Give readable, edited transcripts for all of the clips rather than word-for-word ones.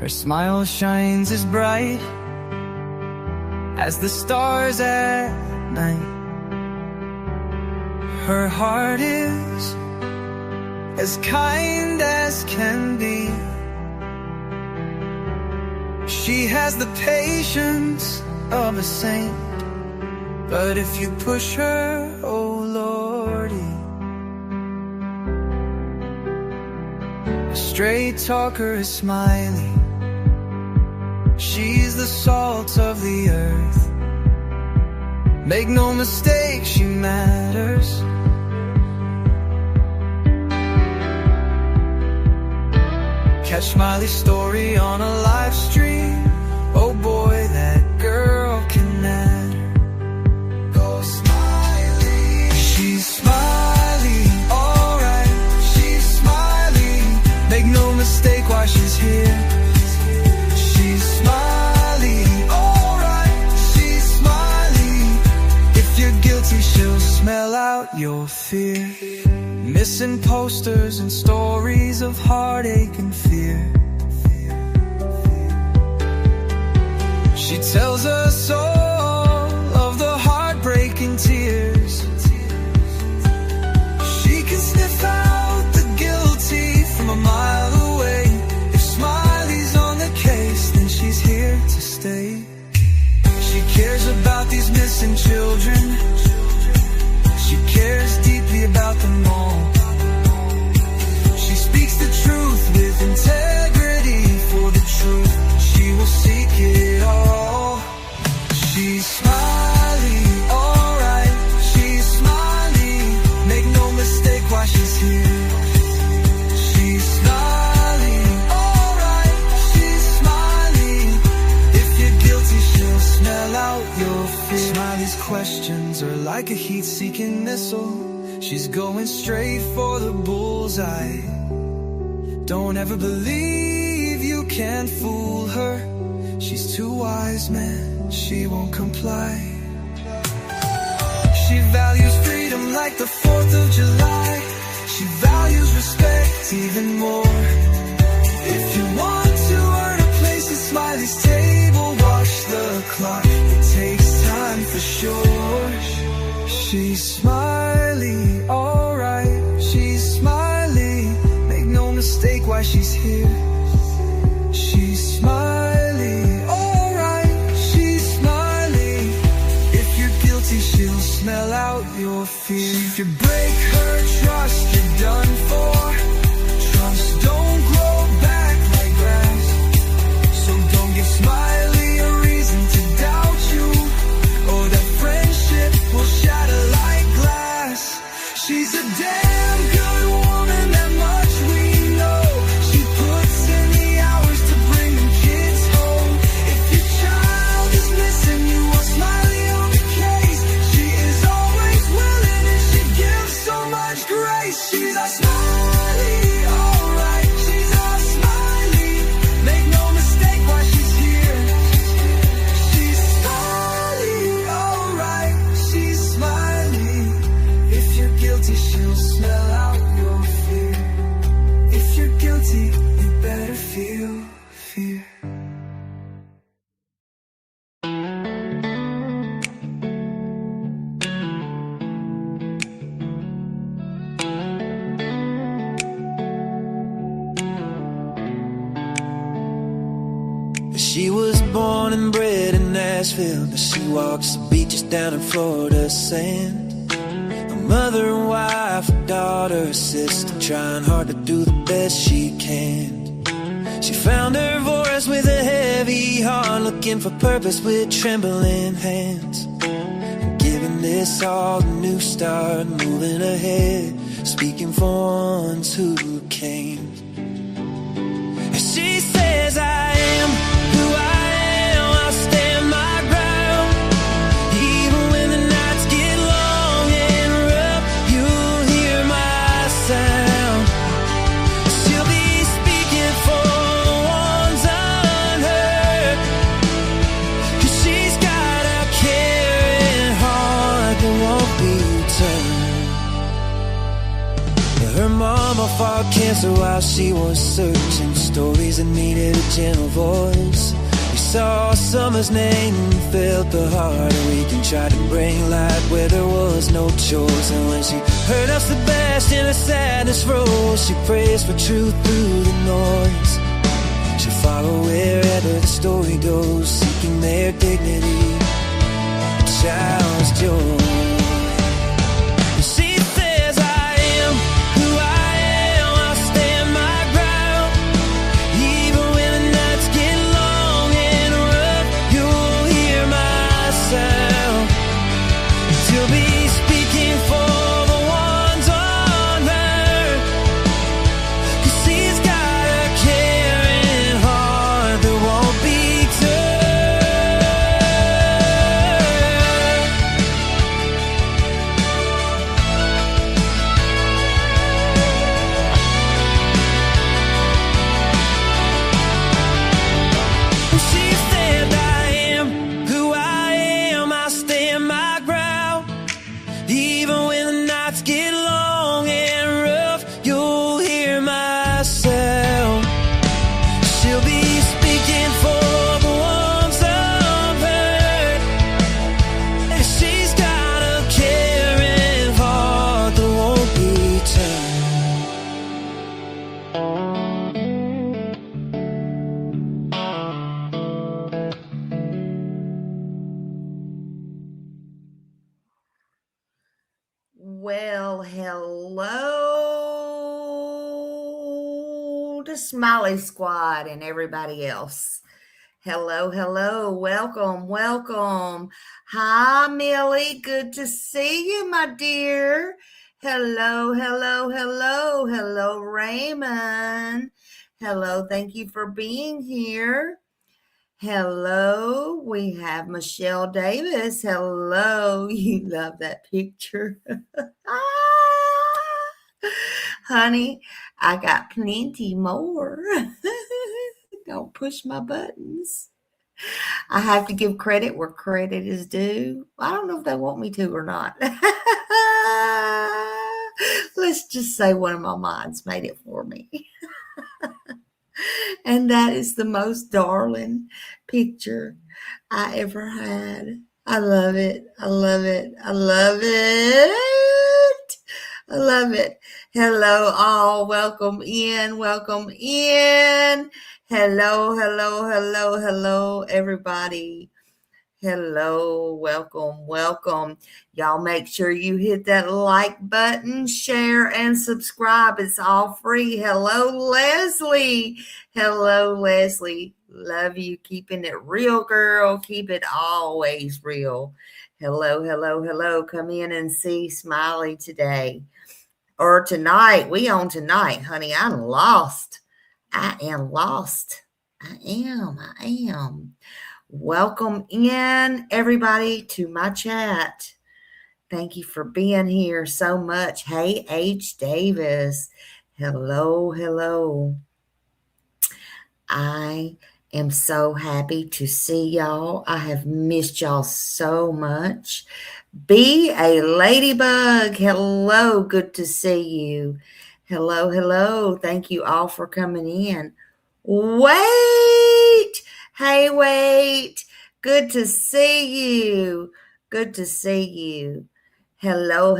Her smile shines as bright as the stars at night. Her heart is as kind as can be. She has the patience of a saint, but if you push her, oh Lordy. A straight talker is smiling. She's the salt of the earth. Make no mistake, she matters. Catch Smiley's story on a live stream. Oh boy, that girl can matter. Go Smiley. She's Smiley, alright. She's Smiley. Make no mistake why she's here. She's Smiley, alright. She's Smiley. If you're guilty, she'll smell out your fear. Missing posters and stories of heartache and fear. She tells us all of the heartbreaking tears. She can sniff out the guilty from a mile away. If Smiley's on the case, then she's here to stay. She cares about these missing children. She cares deeply about them all. She speaks the truth with integrity. For the truth, she will seek it all. She's Smiley, alright. She's Smiley. Make no mistake why she's here. She's Smiley, alright. She's Smiley. If you're guilty, she'll smell out your fear. Smiley's questions are like a heat-seeking missile. She's going straight for the bullseye. Don't ever believe you can fool her. She's too wise, man, she won't comply. She values freedom like the 4th of July. She values respect even more. If you want to earn a place at Smiley's table, watch the clock, it takes time for sure. She's Smiley, alright. She's Smiley. Make no mistake why she's here. She's Smiley, alright. She's Smiley. If you're guilty, she'll smell out your fear. If you break her trust, you're done for. Trust don't grow back like grass. So don't give Smiley a reason to doubt you, or that friendship will shatter like glass. She's a damn good woman, that much we know. She puts in the hours to bring them kids home. If your child is missing, you want Smiley on the case. She is always willing and she gives so much grace. She's a Smiley, alright. She's a Smiley. Make no mistake why she's here. She's Smiley, alright. She's Smiley. If you're guilty, she'll smell out your fear. If you're guilty, you better feel fear. She was born and bred in Nashville, but she walks the beaches down in Florida sand. A mother and wife, a daughter, a sister, trying hard to do the best she can. She found her voice with a heavy heart, looking for purpose with trembling hands. Giving this all a new start, moving ahead, speaking for ones who came. She says, I am who I am, I'll stand my ground. Even when the nights get long and rough, you'll hear my sound. She'll be speaking for the ones unheard, 'cause she's got a caring heart that won't be turned. Her mom mama fought cancer while she was searching. Stories that needed a gentle voice. We saw summer's name and felt the heart of week and tried to bring light where there was no choice. And when she heard of Sebastian, her sadness rose. She prays for truth through the noise. She'll follow wherever the story goes, seeking their dignity, a child's joy. She says, I am who I am, I'll stand my ground. Even when the nights get long and rough, you'll hear my sound. She'll be speaking for the ones on her, 'cause she's got a caring heart that won't be turned. She said, I am who I am, I stand my ground. Even when the nights get long and rough, you'll hear my sound. She'll be speaking for the ones of her. She's got a caring heart that won't be turned. Well, hello to Smiley Squad and everybody else. Hello, hello, welcome. Hi, Millie, good to see you, my dear. Hello, Raymond. Hello, thank you for being here. Hello, we have Michelle Davis. Hello, you love that picture. Honey, I got plenty more. Don't push my buttons. I have to give credit where credit is due. I don't know if they want me to or not. Let's just say one of my minds made it for me. And that is the most darling picture I ever had. I love it. Hello, all. Welcome in. Hello, everybody. Hello, welcome. Y'all make sure you hit that like button, share, and subscribe. It's all free. Hello, Leslie. Love you. Keeping it real, girl. Keep it always real. Hello. Come in and see Smiley today. Or tonight. We on tonight, honey. I am lost. I am. Welcome in, everybody, to my chat. Thank you for being here so much. Hey, H. Davis. Hello. I am so happy to see y'all. I have missed y'all so much. Be a ladybug. Hello, good to see you. Hello. Thank you all for coming in. Wait. Hey, wait. Good to see you. Hello.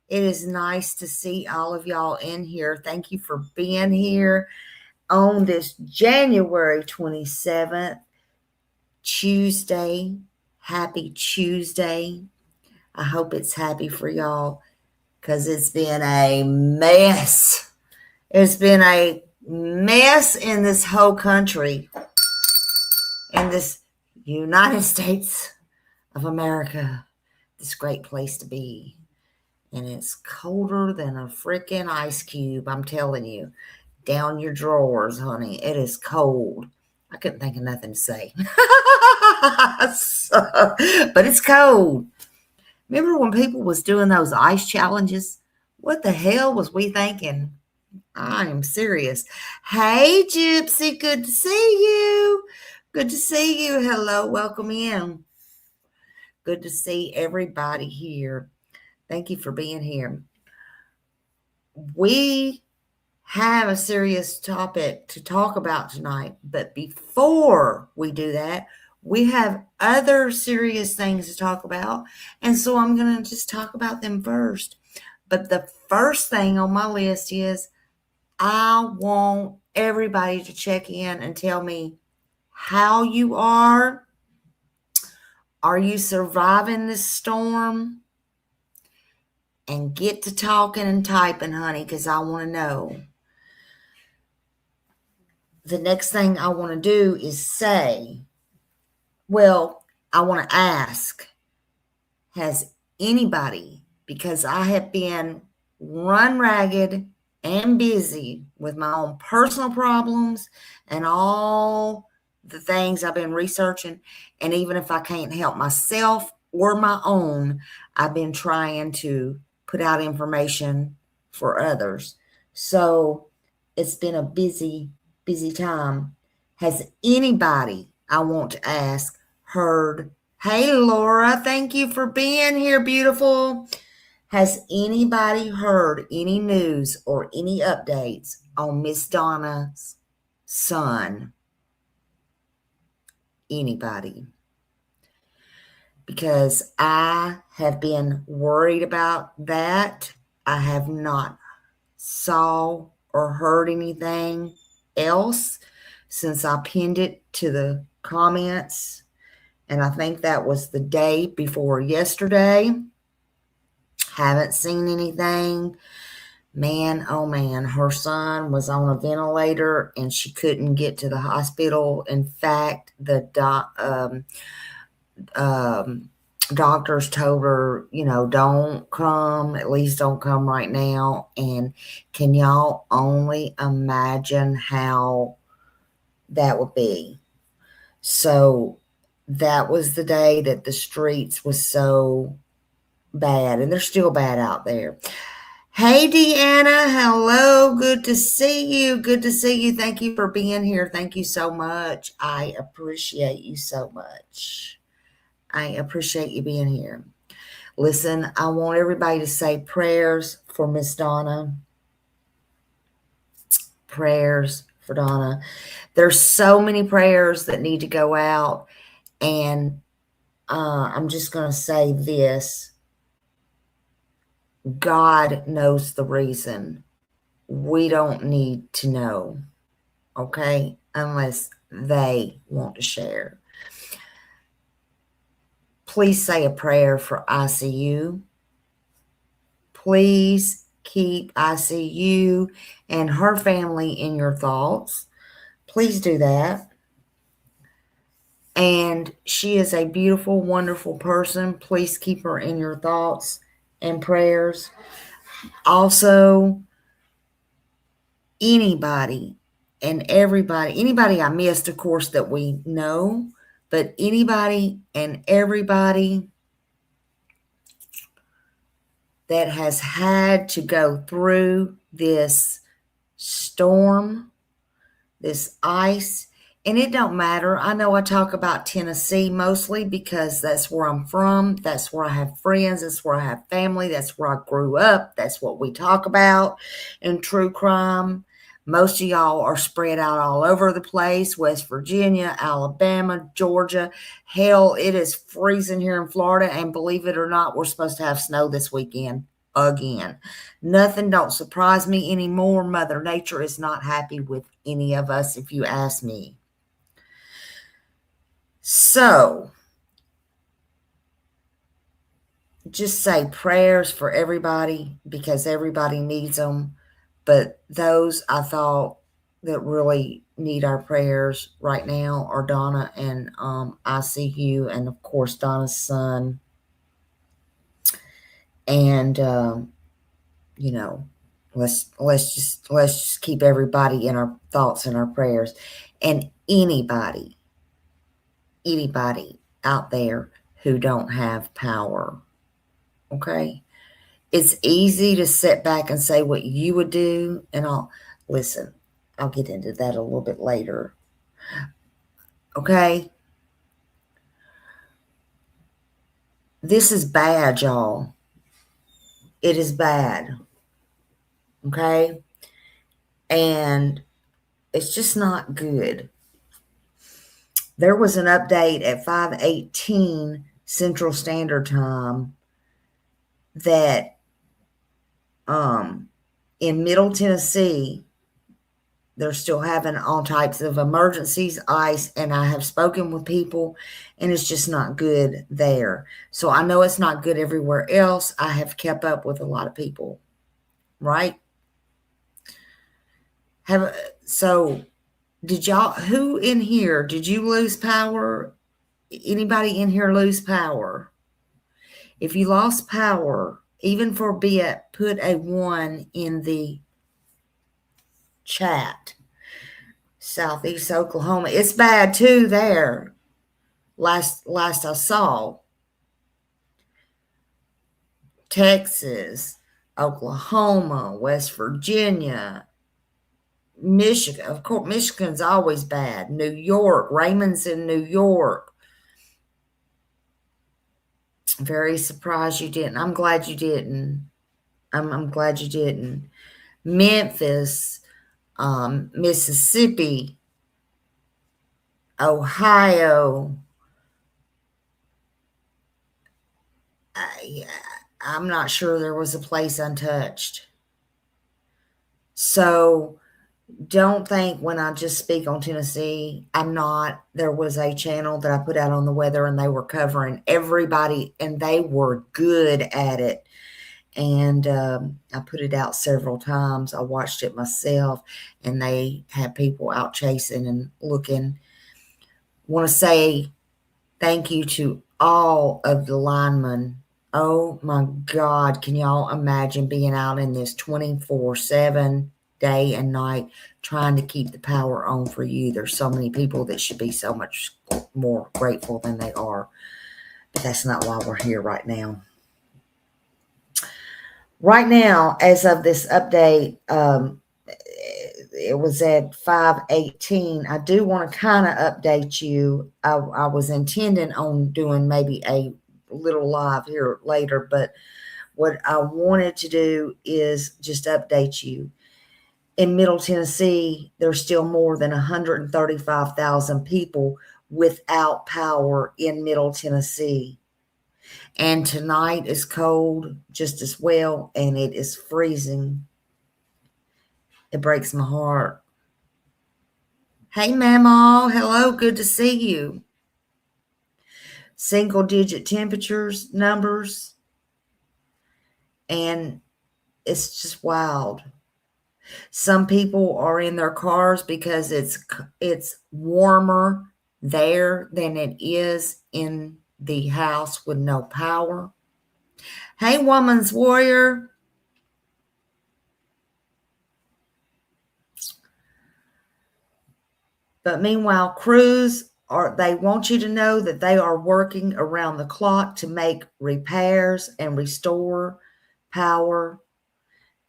It is nice to see all of y'all in here. Thank you for being here on this January 27th, Tuesday. Happy Tuesday. I hope it's happy for y'all because it's been a mess. It's been a mess in this whole country, in this United States of America, this great place to be. And it's colder than a freaking ice cube, I'm telling you. Down your drawers, honey. It is cold. I couldn't think of nothing to say. But it's cold. Remember when people was doing those ice challenges? What the hell was we thinking? I am serious. Hey, Gypsy, good to see you. Hello, welcome in. Good to see everybody here. Thank you for being here. we have a serious topic to talk about tonight, but before we do that, we have other serious things to talk about, and so I'm going to just talk about them first. But the first thing on my list is I want everybody to check in and tell me how you are. Are you surviving this storm? And get to talking and typing, honey, because I want to know. The next thing I want to do is say, well, I want to ask, has anybody, because I have been run ragged and busy with my own personal problems and all the things I've been researching, and even if I can't help myself or my own, I've been trying to put out information for others. So it's been a busy time. Has anybody, I want to ask, heard? Hey, Laura, thank you for being here, beautiful. Has anybody heard any news or any updates on Miss Donna's son? Anybody? Because I have been worried about that. I have not saw or heard anything else since I pinned it to the comments. And I think that was the day before yesterday. Haven't seen anything. Man, oh man, her son was on a ventilator and she couldn't get to the hospital. In fact, the doctors told her, don't come, at least don't come right now. And can y'all only imagine how that would be? So that was the day that the streets was so bad, and they're still bad out there. Hey, Deanna. Hello. Good to see you. Good to see you. Thank you for being here. Thank you so much. I appreciate you so much. I appreciate you being here. Listen, I want everybody to say prayers for Miss Donna. Prayers for Donna. There's so many prayers that need to go out, and I'm just going to say this. God knows the reason. We don't need to know, okay? Unless they want to share. Please say a prayer for ICU. Please keep ICU and her family in your thoughts. Please do that. And she is a beautiful, wonderful person. Please keep her in your thoughts and prayers. Also, anybody and everybody, anybody I missed, of course, that we know, but anybody and everybody that has had to go through this storm, this ice. And it don't matter. I know I talk about Tennessee mostly because that's where I'm from. That's where I have friends. That's where I have family. That's where I grew up. That's what we talk about in true crime. Most of y'all are spread out all over the place. West Virginia, Alabama, Georgia. Hell, it is freezing here in Florida. And believe it or not, we're supposed to have snow this weekend again. Nothing don't surprise me anymore. Mother Nature is not happy with any of us, if you ask me. So, just say prayers for everybody because everybody needs them. But those I thought that really need our prayers right now are Donna and ICU, and of course Donna's son. And let's just keep everybody in our thoughts and our prayers. And anybody out there who don't have power. Okay? It's easy to sit back and say what you would do, and I'll get into that a little bit later. Okay? This is bad, y'all. It is bad. Okay. And it's just not good. There was an update at 5:18 Central Standard Time that in Middle Tennessee, they're still having all types of emergencies, ice, and I have spoken with people, and it's just not good there. So I know it's not good everywhere else. I have kept up with a lot of people, right? So did y'all, who in here, did you lose power? Anybody in here lose power? If you lost power, even for a bit, put a 1 in the chat. Southeast Oklahoma. It's bad too there. Last I saw. Texas, Oklahoma, West Virginia, Michigan. Of course, Michigan's always bad. New York, Raymond's in New York. Very surprised you didn't. I'm glad you didn't. I'm glad you didn't. Memphis, Mississippi, Ohio. I'm not sure there was a place untouched. So don't think when I just speak on Tennessee, I'm not. There was a channel that I put out on the weather and they were covering everybody and they were good at it. And I put it out several times. I watched it myself and they had people out chasing and looking. Want to say thank you to all of the linemen. Oh my God, can y'all imagine being out in this 24/7 day and night trying to keep the power on for you? There's so many people that should be so much more grateful than they are. But that's not why we're here right now. Right now, as of this update, it was at 5:18. I do want to kind of update you. I was intending on doing maybe a little live here later, but what I wanted to do is just update you. In Middle Tennessee, there's still more than 135,000 people without power in Middle Tennessee. And tonight is cold just as well, and it is freezing. It breaks my heart. Hey, Mamaw. Hello. Good to see you. Single digit temperatures, numbers. And it's just wild. Some people are in their cars because it's warmer there than it is in the house with no power. Hey, Woman's Warrior. But meanwhile, crews they want you to know that they are working around the clock to make repairs and restore power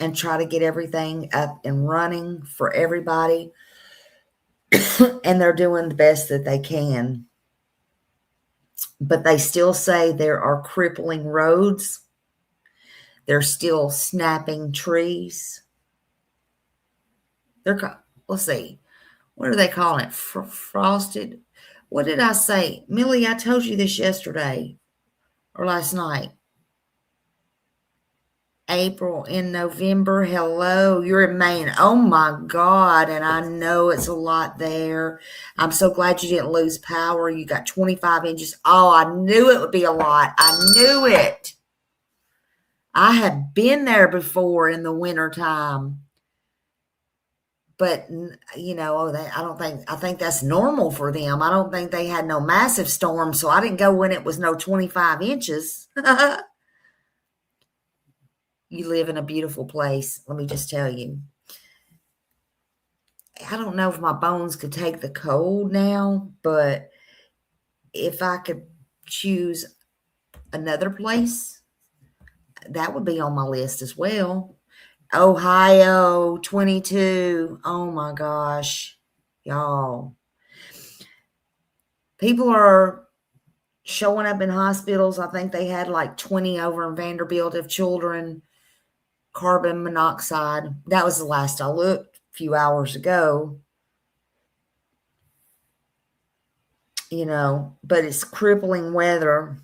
and try to get everything up and running for everybody. And they're doing the best that they can. But they still say there are crippling roads. They're still snapping trees. Let's see. What are they calling it? Frosted? What did I say? Millie, I told you this yesterday or last night. April and November. Hello, you're in Maine. Oh my God. And I know it's a lot there. I'm so glad you didn't lose power. You got 25 inches. Oh, I knew it would be a lot. I knew it. I have been there before in the wintertime. But, you know, I think that's normal for them. I don't think they had no massive storm. So I didn't go when it was no 25 inches. You live in a beautiful place. Let me just tell you. I don't know if my bones could take the cold now, but if I could choose another place, that would be on my list as well. Ohio, 22. Oh my gosh, y'all. People are showing up in hospitals. I think they had like 20 over in Vanderbilt of children carbon monoxide. That was the last I looked a few hours ago. But it's crippling weather.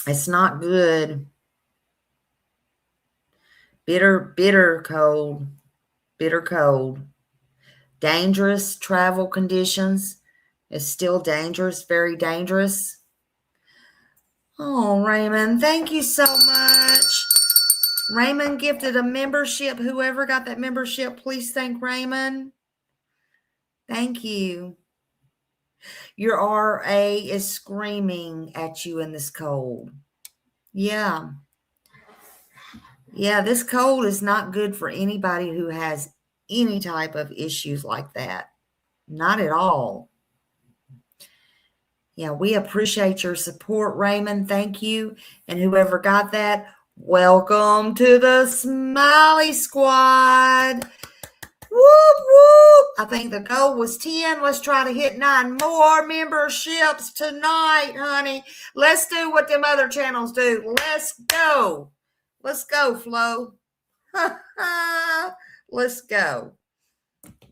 It's not good. Bitter cold. Bitter cold. Dangerous travel conditions. It's still dangerous, very dangerous. Oh, Raymond, thank you so much. Raymond gifted a membership. Whoever got that membership, please thank Raymond. Thank you. Your RA is screaming at you in this cold. Yeah. Yeah, this cold is not good for anybody who has any type of issues like that. Not at all. Yeah, we appreciate your support, Raymond. Thank you. And whoever got that, welcome to the Smiley Squad. Whoop, whoop. I think the goal was 10. Let's try to hit 9 more memberships tonight, honey. Let's do what them other channels do. Let's go. Let's go, Flo. Let's go.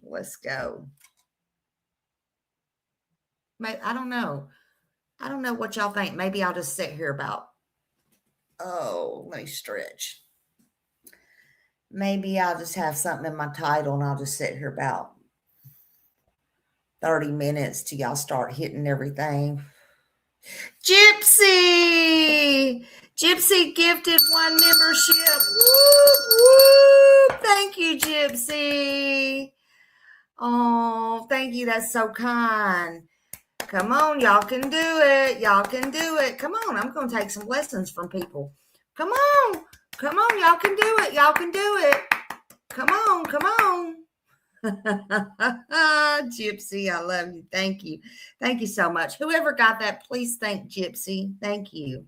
Let's go. I don't know. I don't know what y'all think. Maybe I'll just sit here about, let me stretch. Maybe I'll just have something in my title and I'll just sit here about 30 minutes till y'all start hitting everything. Gypsy! Gypsy gifted 1 membership. Whoop, whoop. Thank you, Gypsy. Oh, thank you. That's so kind. Come on, y'all can do it. Y'all can do it. Come on, I'm going to take some lessons from people. Come on. Come on, y'all can do it. Y'all can do it. Come on, come on. Gypsy, I love you. Thank you. Thank you so much. Whoever got that, please thank Gypsy. Thank you.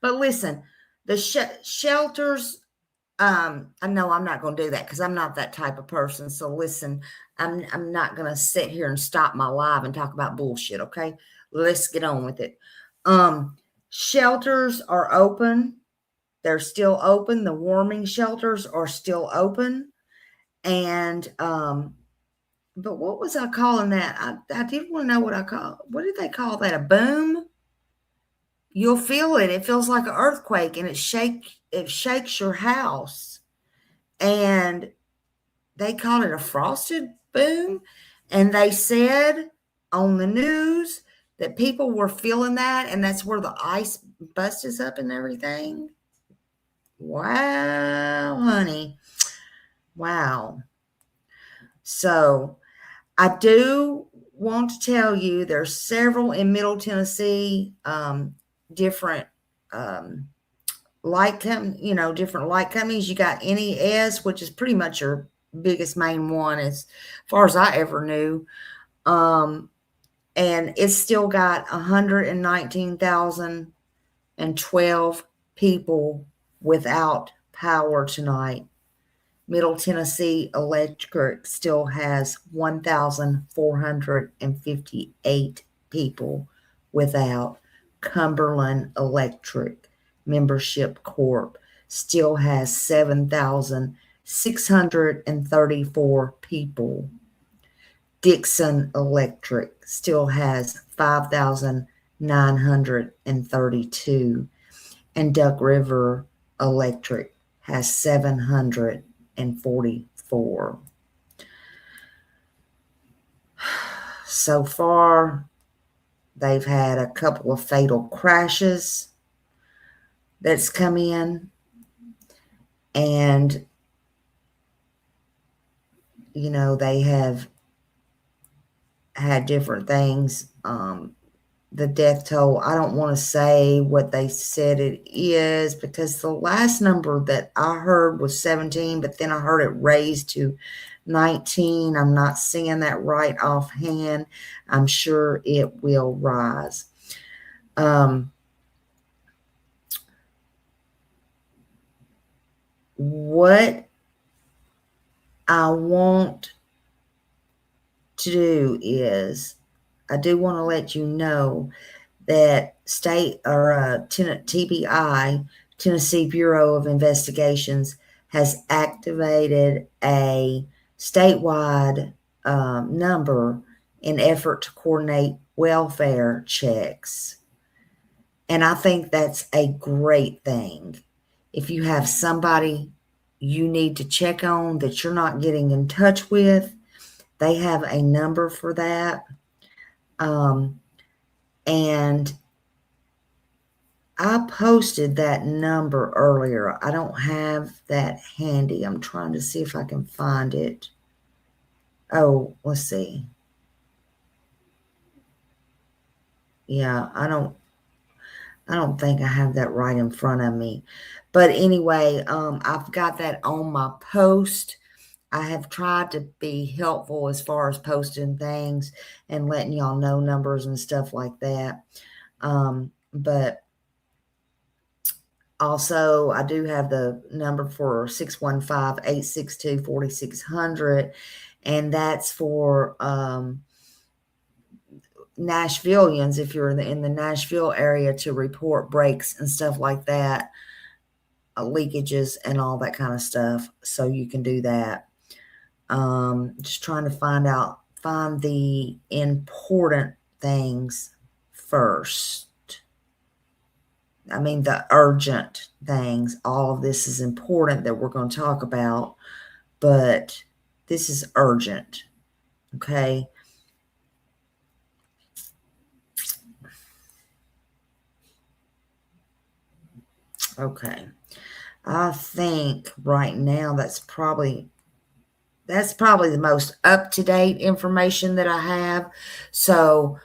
But listen, the shelters, I know I'm not going to do that because I'm not that type of person. So listen, I'm not going to sit here and stop my live and talk about bullshit. Okay. Let's get on with it. Shelters are open. They're still open. The warming shelters are still open. And, but what was I calling that? I did want to know what did they call that? A boom? You'll feel it. It feels like an earthquake and it shakes your house. And they called it a frosted boom. And they said on the news that people were feeling that. And that's where the ice busted up and everything. Wow, honey. Wow. So I do want to tell you there's several in Middle Tennessee, different light different light companies. You got NES, which is pretty much your biggest main one as far as I ever knew. And it's still got 119,012 people without power tonight. Middle Tennessee Electric still has 1,458 people without. Cumberland Electric Membership Corp still has 7,634 people. Dixon Electric still has 5,932. And Duck River Electric has 744. So far, they've had a couple of fatal crashes that's come in. And, they have had different things. The death toll, I don't want to say what they said it is because the last number that I heard was 17, but then I heard it raised to 19. I'm not seeing that right offhand. I'm sure it will rise. What I want to do is I do want to let you know that state or tenant TBI Tennessee Bureau of Investigations has activated a statewide number in effort to coordinate welfare checks. And I think that's a great thing. If you have somebody you need to check on that you're not getting in touch with, they have a number for that. And I posted that number earlier. I don't have that handy. I'm trying to see if I can find it. Oh, let's see. Yeah, I don't think I have that right in front of me. But anyway, I've got that on my post. I have tried to be helpful as far as posting things and letting y'all know numbers and stuff like that. But also, I do have the number for 615-862-4600, and that's for Nashvillians, if you're in the Nashville area, to report breaks and stuff like that, leakages and all that kind of stuff. So you can do that. Just trying to find the important things first. I mean, the urgent things. All of this is important that we're going to talk about, but this is urgent. Okay. Okay. I think right now that's probably the most up-to-date information that I have. So,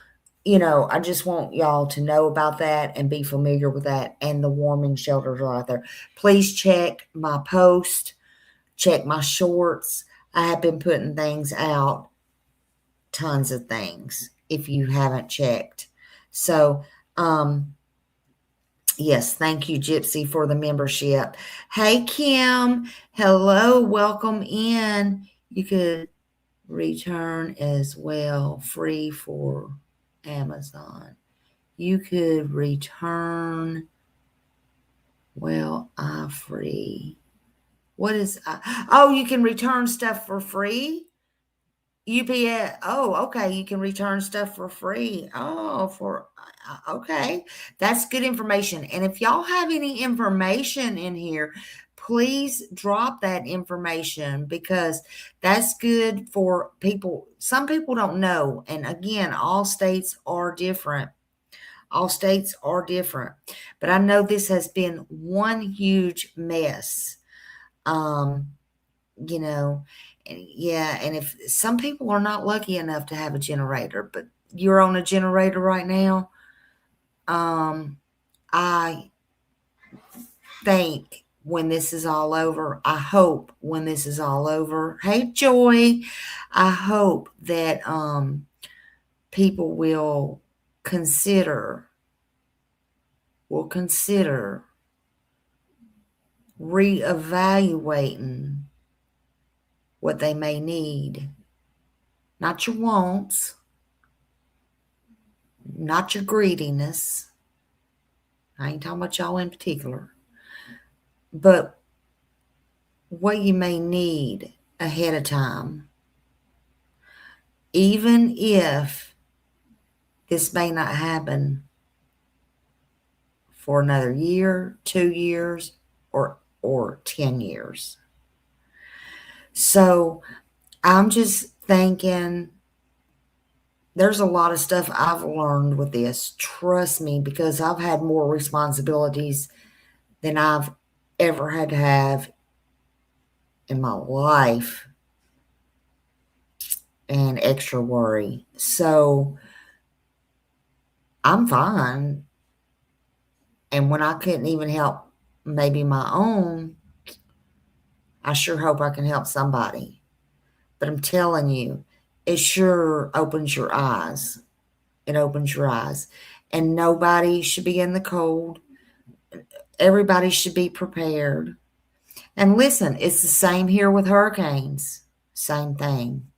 I just want y'all to know about that and be familiar with that, and the warming shelters are out there. Please check my post, check my shorts. I have been putting things out, tons of things, if you haven't checked. So, yes, thank you, Gypsy, for the membership. Hey, Kim. Hello, welcome in. You could return as well, free for Amazon. You could return, free. What is, you can return stuff for free? UPS. Oh, okay. You can return stuff for free. Okay. That's good information. And if y'all have any information in here, please drop that information, because that's good for people. Some people don't know. And again, all states are different. All states are different. But I know this has been one huge mess. And if some people are not lucky enough to have a generator, but you're on a generator right now, I think when this is all over, I hope when this is all over, hey, Joy, I hope that people will consider reevaluating what they may need. Not your wants, not your greediness. I ain't talking about y'all in particular. But what you may need ahead of time. Even if this may not happen for another year, 2 years, or 10 years. So I'm just thinking, there's a lot of stuff I've learned with this. Trust me, because I've had more responsibilities than I've ever had to have in my life, and extra worry. So I'm fine. And when I couldn't even help maybe my own, I sure hope I can help somebody. But I'm telling you, it sure opens your eyes. It opens your eyes. And nobody should be in the cold. Everybody should be prepared. And listen, it's the same here with hurricanes. Same thing.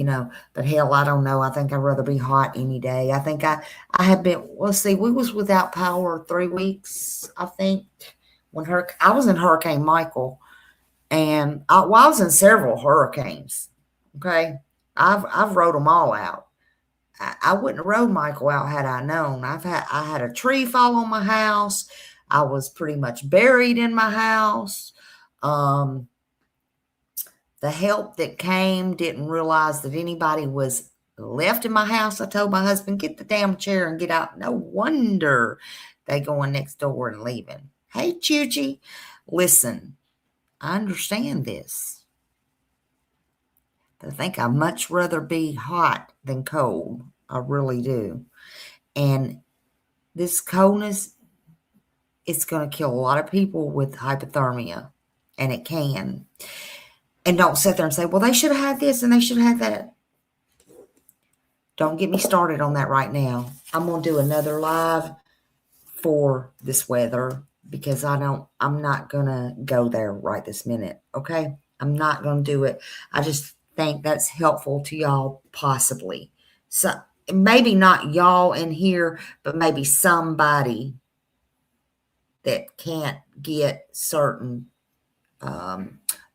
But hell, I don't know. I think I'd rather be hot any day. I think I have been, let's see, we was without power 3 weeks, I think, when I was in Hurricane Michael, and I was in several hurricanes. Okay. I've rode them all out. I wouldn't have rode Michael out had I known. I had a tree fall on my house. I was pretty much buried in my house. Um, the help that came didn't realize that anybody was left in my house. I told my husband, get the damn chair and get out. No wonder they going next door and leaving. Hey, Chuchi, listen, I understand this. But I think I'd much rather be hot than cold. I really do. And this coldness, it's going to kill a lot of people with hypothermia. And it can. And don't sit there and say, well, they should have had this and they should have had that. Don't get me started on that right now. I'm going to do another live for this weather because I'm not going to go there right this minute. Okay. I'm not going to do it. I just think that's helpful to y'all possibly. So maybe not y'all in here, but maybe somebody that can't get certain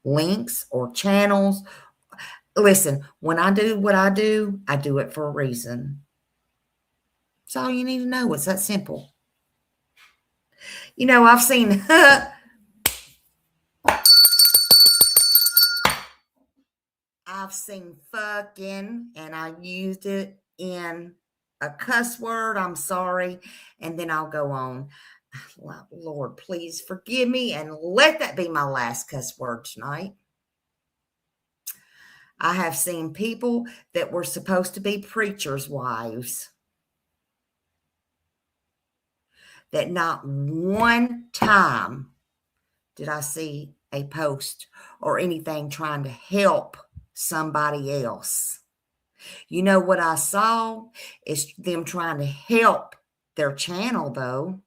links or channels. Listen, when I do what I do it for a reason. That's all you need to know. It's that simple. I've seen I've seen fucking, and I used it in a cuss word. I'm sorry. And then I'll go on. Lord, please forgive me and let that be my last cuss word tonight. I have seen people that were supposed to be preachers' wives that not one time did I see a post or anything trying to help somebody else. You know what I saw is them trying to help their channel, though.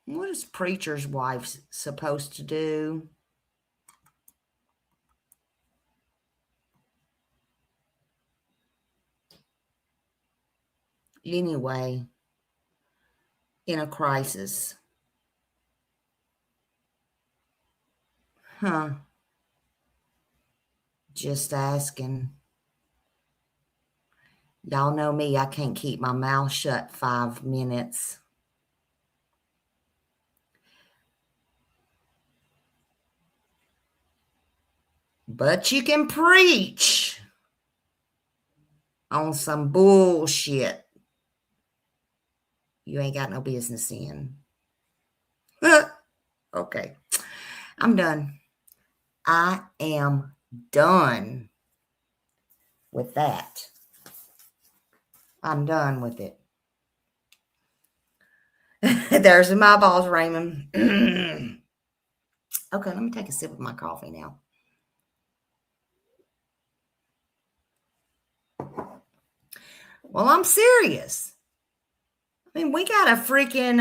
What is preacher's wife supposed to do? Anyway, in a crisis. Huh. Just asking. Y'all know me, I can't keep my mouth shut 5 minutes. But you can preach on some bullshit you ain't got no business in. Okay. I'm done. I am done with that. I'm done with it. There's my balls, Raymond. Okay, let me take a sip of my coffee now. Well, I'm serious. I mean, we got a freaking,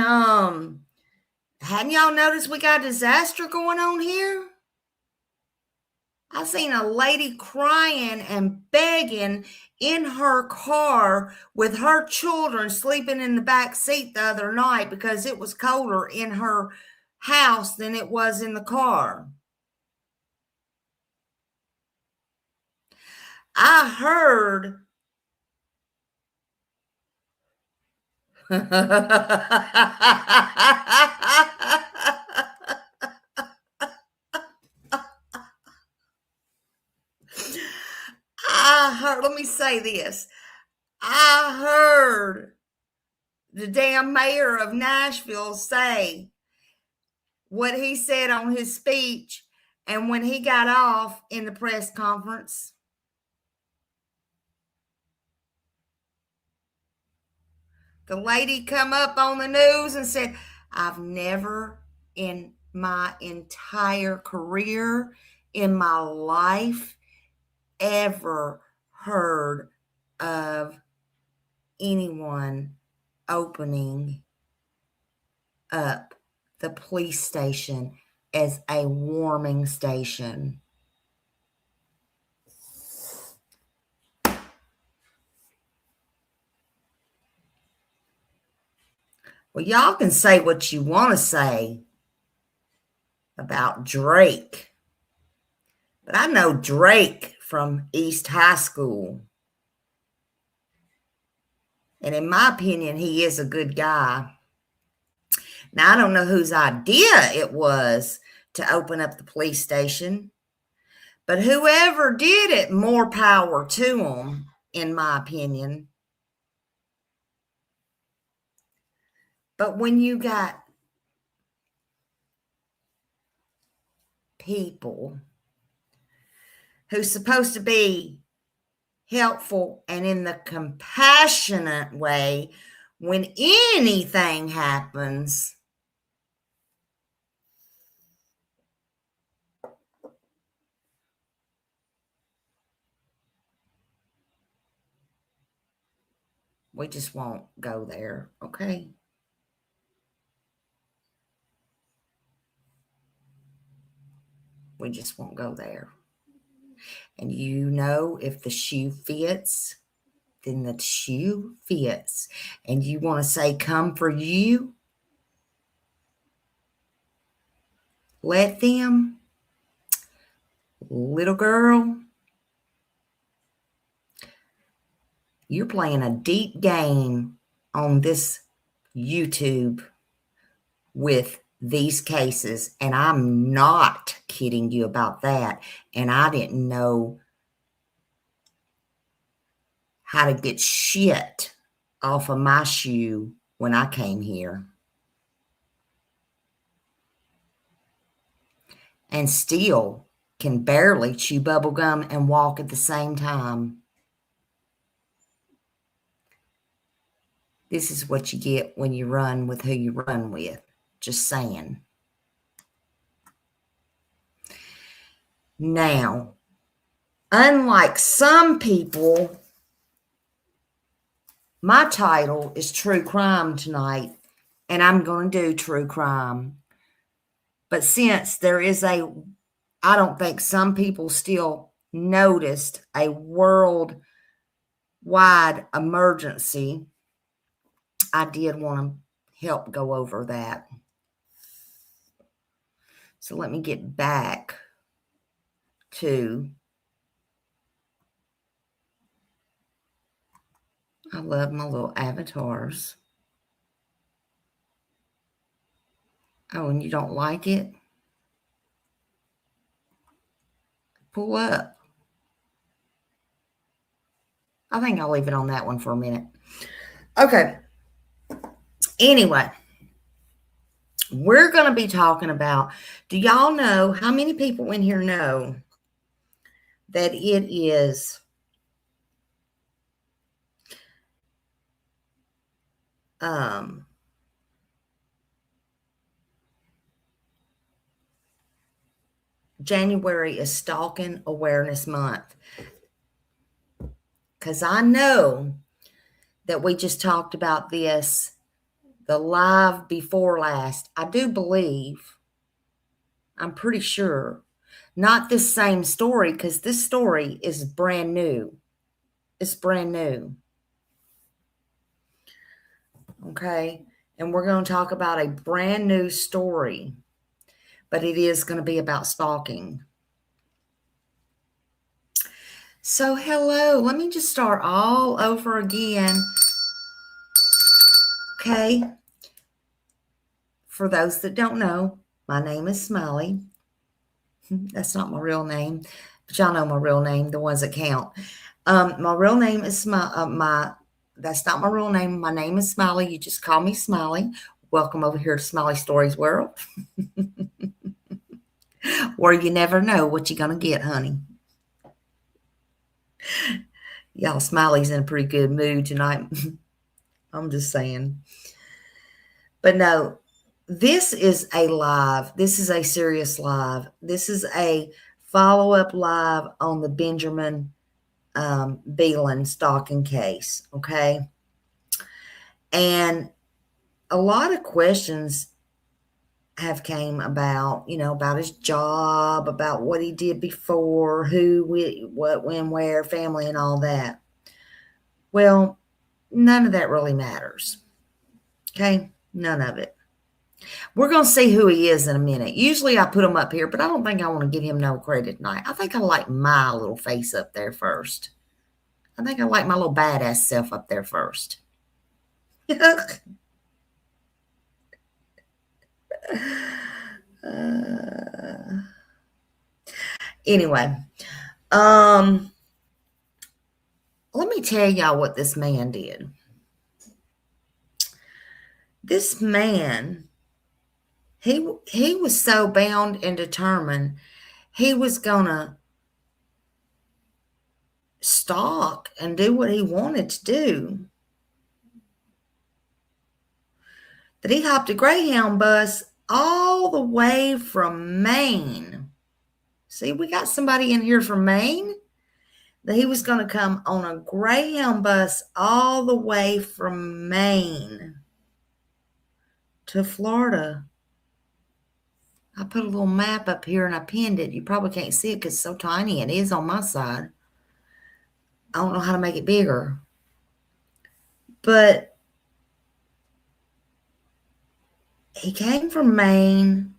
hadn't y'all noticed we got a disaster going on here? I seen a lady crying and begging in her car with her children sleeping in the back seat the other night because it was colder in her house than it was in the car. I heard let me say this. I heard the damn mayor of Nashville say what he said on his speech, and when he got off in the press conference, the lady come up on the news and said, I've never in my entire career in my life ever heard of anyone opening up the police station as a warming station. Well, y'all can say what you want to say about Drake, but I know Drake from East High School. And in my opinion, he is a good guy. Now, I don't know whose idea it was to open up the police station, but whoever did it, more power to them, in my opinion. But when you got people who's supposed to be helpful and in the compassionate way, when anything happens, we just won't go there, okay? We just won't go there. And you know, if the shoe fits, then the shoe fits. And you want to say, come for you, let them. Little girl, you're playing a deep game on this YouTube with these cases, and I'm not kidding you about that. And I didn't know how to get shit off of my shoe when I came here. And still can barely chew bubble gum and walk at the same time. This is what you get when you run with who you run with. Just saying. Now, unlike some people, my title is True Crime tonight, and I'm going to do true crime. But since there is I don't think some people still noticed a worldwide emergency, I did want to help go over that. So let me get back to, I love my little avatars. Oh, and you don't like it? Pull up. I think I'll leave it on that one for a minute. Okay. Anyway, we're going to be talking about, do y'all know, how many people in here know that it is January is Stalking Awareness Month? Because I know that we just talked about this, the live before last. I do believe, I'm pretty sure, not this same story, because this story is brand new. It's brand new. Okay. And we're going to talk about a brand new story, but it is going to be about stalking. So, hello. Let me just start all over again. Okay. For those that don't know, my name is Smiley. That's not my real name, but y'all know my real name, the ones that count. My real name is that's not my real name. My name is Smiley. You just call me Smiley. Welcome over here to Smiley Stories World, where you never know what you're going to get, honey. Y'all, Smiley's in a pretty good mood tonight. I'm just saying. But no, this is a live. This is a serious live. This is a follow-up live on the Benjamin Beelan stalking case, okay? And a lot of questions have came about, about his job, about what he did before, who, what, when, where, family, and all that. Well, none of that really matters, okay? None of it. We're going to see who he is in a minute. Usually I put him up here, but I don't think I want to give him no credit tonight. I think I like my little face up there first. I think I like my little badass self up there first. Anyway, let me tell y'all what this man did. This man, he was so bound and determined he was gonna stalk and do what he wanted to do that he hopped a Greyhound bus all the way from Maine. See, we got somebody in here from Maine. That he was going to come on a Greyhound bus all the way from Maine to Florida. I put a little map up here and I pinned it. You probably can't see it because it's so tiny. It is on my side. I don't know how to make it bigger. But he came from Maine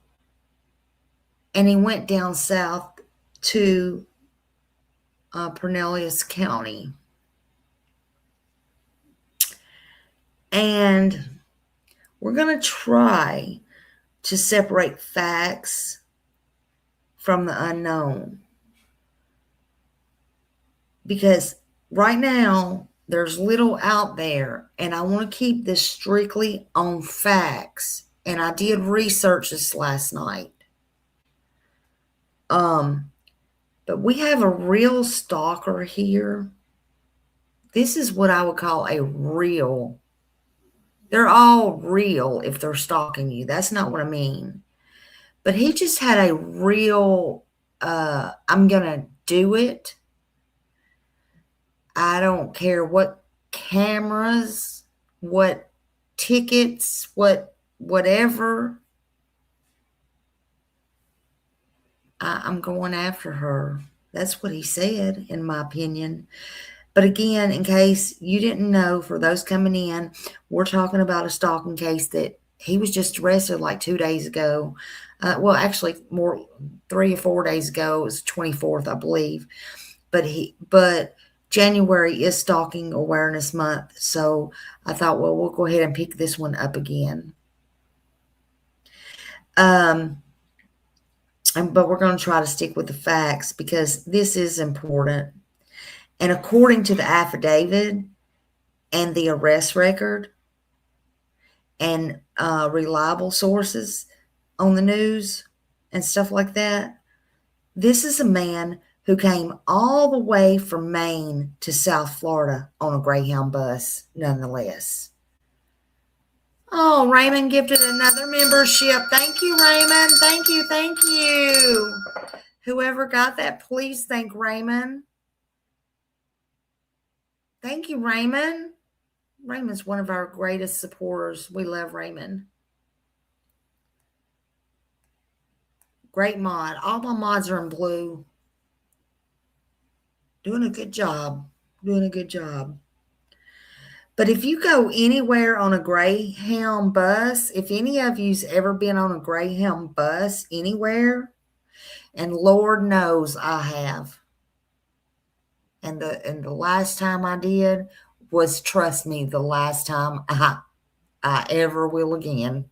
and he went down south to Pinellas County. And we're going to try to separate facts from the unknown. Because right now, there's little out there, and I want to keep this strictly on facts. And I did research this last night. But we have a real stalker here. This is what I would call a real. They're all real if they're stalking you. That's not what I mean. But he just had a real, I'm going to do it. I don't care what cameras, what tickets, whatever. I'm going after her. That's what he said, in my opinion. But again, in case you didn't know, for those coming in, we're talking about a stalking case that he was just arrested like 2 days ago. Well, actually, 3 or 4 days ago. It was the 24th, I believe. But January is Stalking Awareness Month, so I thought, well, we'll go ahead and pick this one up again. But we're going to try to stick with the facts because this is important. And according to the affidavit and the arrest record and reliable sources on the news and stuff like that, this is a man who came all the way from Maine to South Florida on a Greyhound bus, nonetheless. Oh, Raymond gifted another membership. Thank you, Raymond. Thank you, thank you. Whoever got that, please thank Raymond. Thank you, Raymond. Raymond's one of our greatest supporters. We love Raymond. Great mod. All my mods are in blue. Doing a good job. Doing a good job. But if you go anywhere on a Greyhound bus, if any of you's ever been on a Greyhound bus anywhere, and Lord knows I have, and the last time I did was, trust me, the last time I ever will again.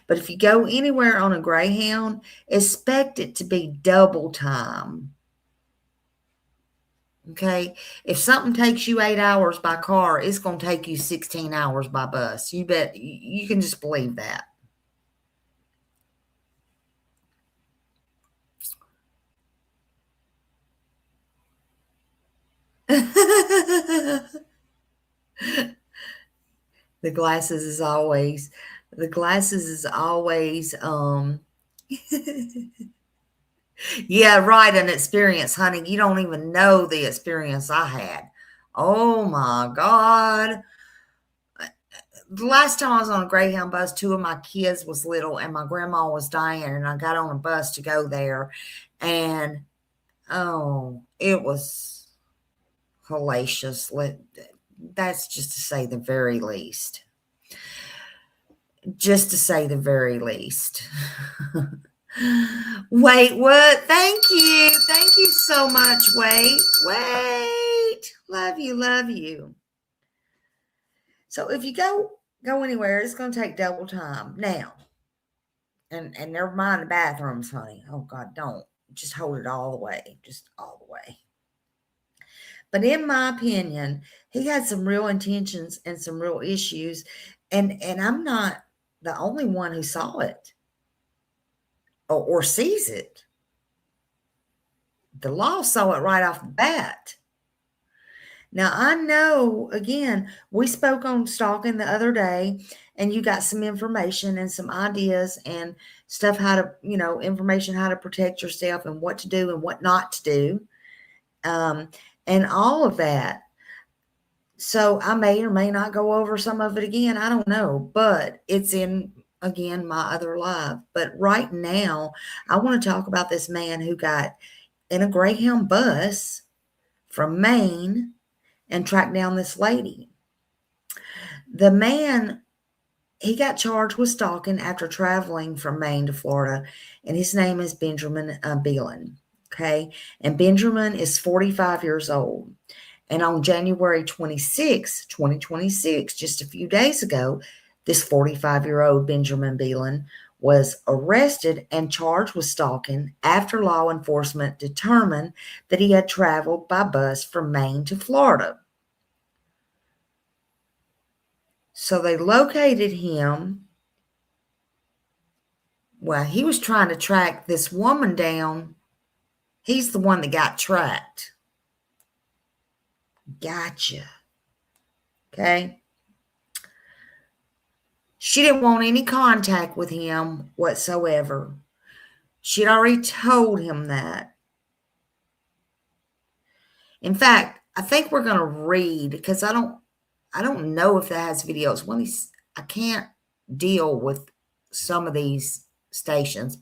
But if you go anywhere on a Greyhound, expect it to be double time. Okay, if something takes you 8 hours by car, it's going to take you 16 hours by bus. You bet. You can just believe that. The glasses, as always. The glasses is always, yeah, right, an experience, honey. You don't even know the experience I had. Oh my God. The last time I was on a Greyhound bus, two of my kids was little and my grandma was dying, and I got on a bus to go there. And oh, it was hellacious. That's just to say the very least. Just to say the very least. Wait, what? Thank you. Thank you so much. Wait. Love you, love you. So if you go anywhere, it's going to take double time. Now, and never mind the bathrooms, honey. Oh God, don't. Just hold it all the way. Just all the way. But in my opinion, he had some real intentions and some real issues. And I'm not the only one who saw it or sees it. The law saw it right off the bat. Now, I know, again, we spoke on stalking the other day, and you got some information and some ideas and stuff, how to, information, how to protect yourself and what to do and what not to do, and all of that. So I may or may not go over some of it again. I don't know, but it's in, again, my other live. But right now, I want to talk about this man who got in a Greyhound bus from Maine and tracked down this lady. The man, he got charged with stalking after traveling from Maine to Florida, and his name is Benjamin Beelan. Okay, and Benjamin is 45 years old. And on January 26, 2026, just a few days ago, this 45-year-old Benjamin Beelan was arrested and charged with stalking after law enforcement determined that he had traveled by bus from Maine to Florida. So they located him. Well, he was trying to track this woman down. He's the one that got tracked. Gotcha. Okay. She didn't want any contact with him whatsoever. She'd already told him that. In fact, I think we're going to read, because I don't know if that has videos. I can't deal with some of these stations.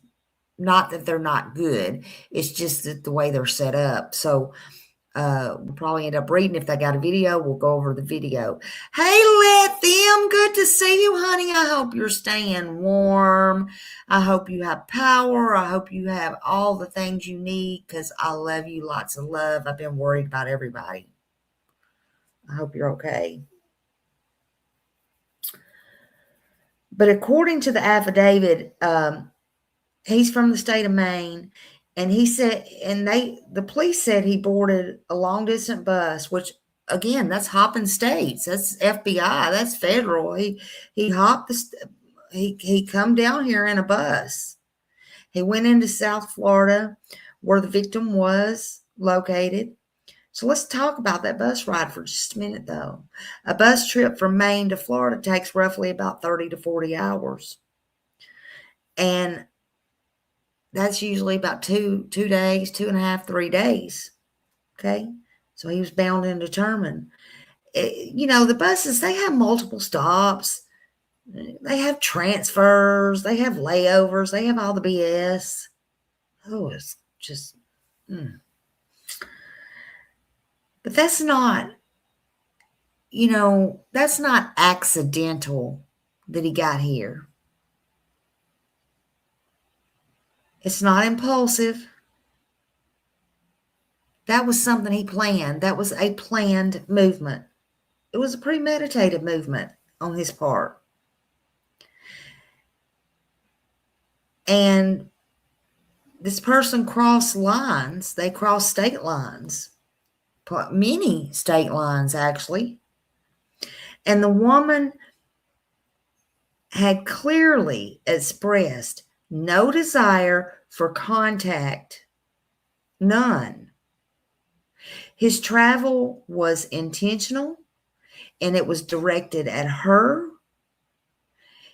Not that they're not good. It's just that the way they're set up. So we'll probably end up reading. If they got a video, we'll go over the video. Hey, Let Them, good to see you, honey. I hope you're staying warm. I hope you have power. I hope you have all the things you need, because I love you. Lots of love. I've been worried about everybody. I hope you're okay. But according to the affidavit, he's from the state of Maine. And he said, the police said he boarded a long distance bus, which again, that's hopping states. That's FBI. That's federal. He hopped he come down here in a bus. He went into South Florida, where the victim was located. So let's talk about that bus ride for just a minute, though. A bus trip from Maine to Florida takes roughly about 30 to 40 hours. And that's usually about two days, 2.5, 3 days. Okay. So he was bound and determined. The buses, they have multiple stops. They have transfers. They have layovers. They have all the BS. Oh, it's just, But that's not, that's not accidental that he got here. It's not impulsive. That was something he planned. That was a planned movement. It was a premeditated movement on his part. And this person crossed lines. They crossed state lines. Many state lines, actually. And the woman had clearly expressed no desire for contact. None. His travel was intentional, and it was directed at her.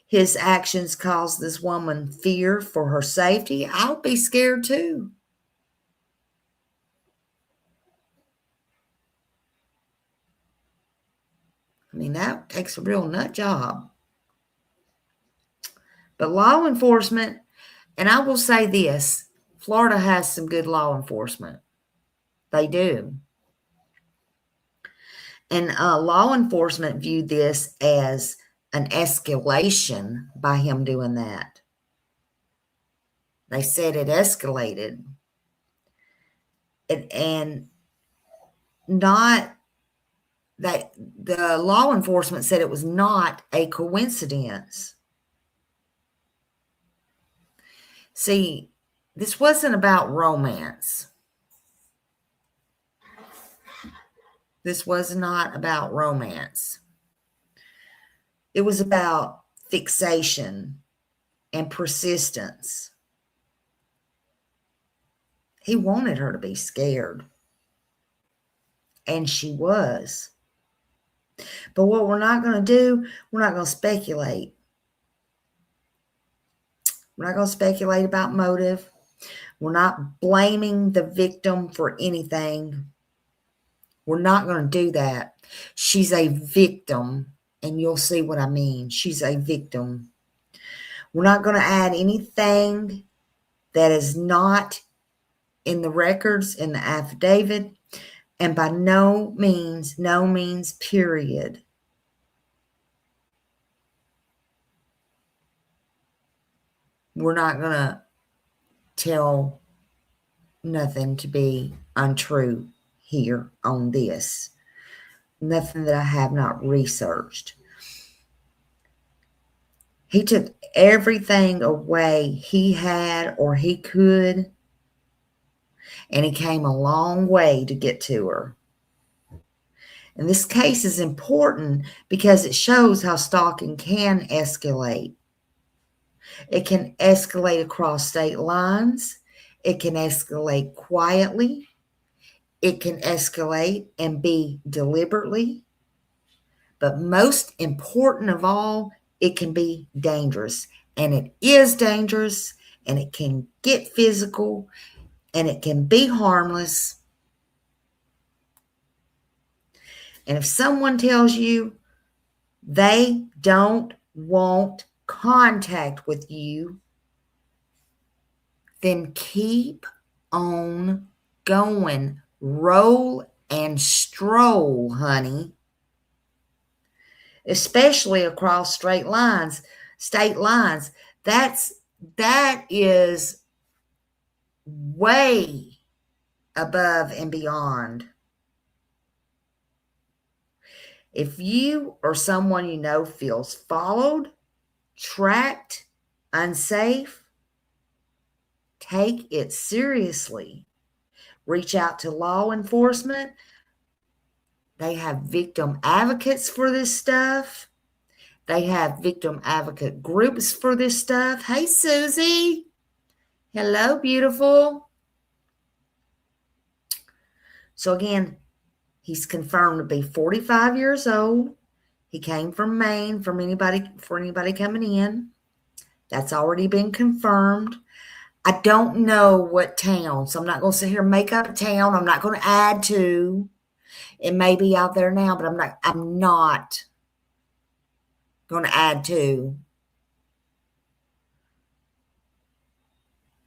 His actions caused this woman fear for her safety. I would be scared too. I mean, that takes a real nut job. But law enforcement, and I will say this, Florida has some good law enforcement. They do. And law enforcement viewed this as an escalation by him doing that. They said it escalated. And not that the law enforcement said it was not a coincidence. See, this wasn't about romance. This was not about romance. It was about fixation and persistence. He wanted her to be scared. And she was. But what we're not going to do, we're not going to speculate. We're not going to speculate about motive. We're not blaming the victim for anything. We're not going to do that. She's a victim, and you'll see what I mean. She's a victim. We're not going to add anything that is not in the records, in the affidavit, and by no means, period. We're not going to tell nothing to be untrue here on this. Nothing that I have not researched. He took everything away he had or he could, and he came a long way to get to her. And this case is important because it shows how stalking can escalate. It can escalate across state lines. It can escalate quietly. It can escalate and be deliberately. But most important of all, it can be dangerous. And it is dangerous, and it can get physical, and it can be harmless. And if someone tells you they don't want contact with you, then keep on going. Roll and stroll, honey. Especially across state lines. That is way above and beyond. If you or someone you know feels followed, tracked, unsafe, take it seriously. Reach out to law enforcement. They have victim advocates for this stuff. They have victim advocate groups for this stuff. Hey, Susie. Hello, beautiful. So again, he's confirmed to be 45 years old. He came from Maine for anybody coming in. That's already been confirmed. I don't know what town, so I'm not going to sit here and make up a town. I'm not going to add to. It may be out there now, but I'm not going to add to.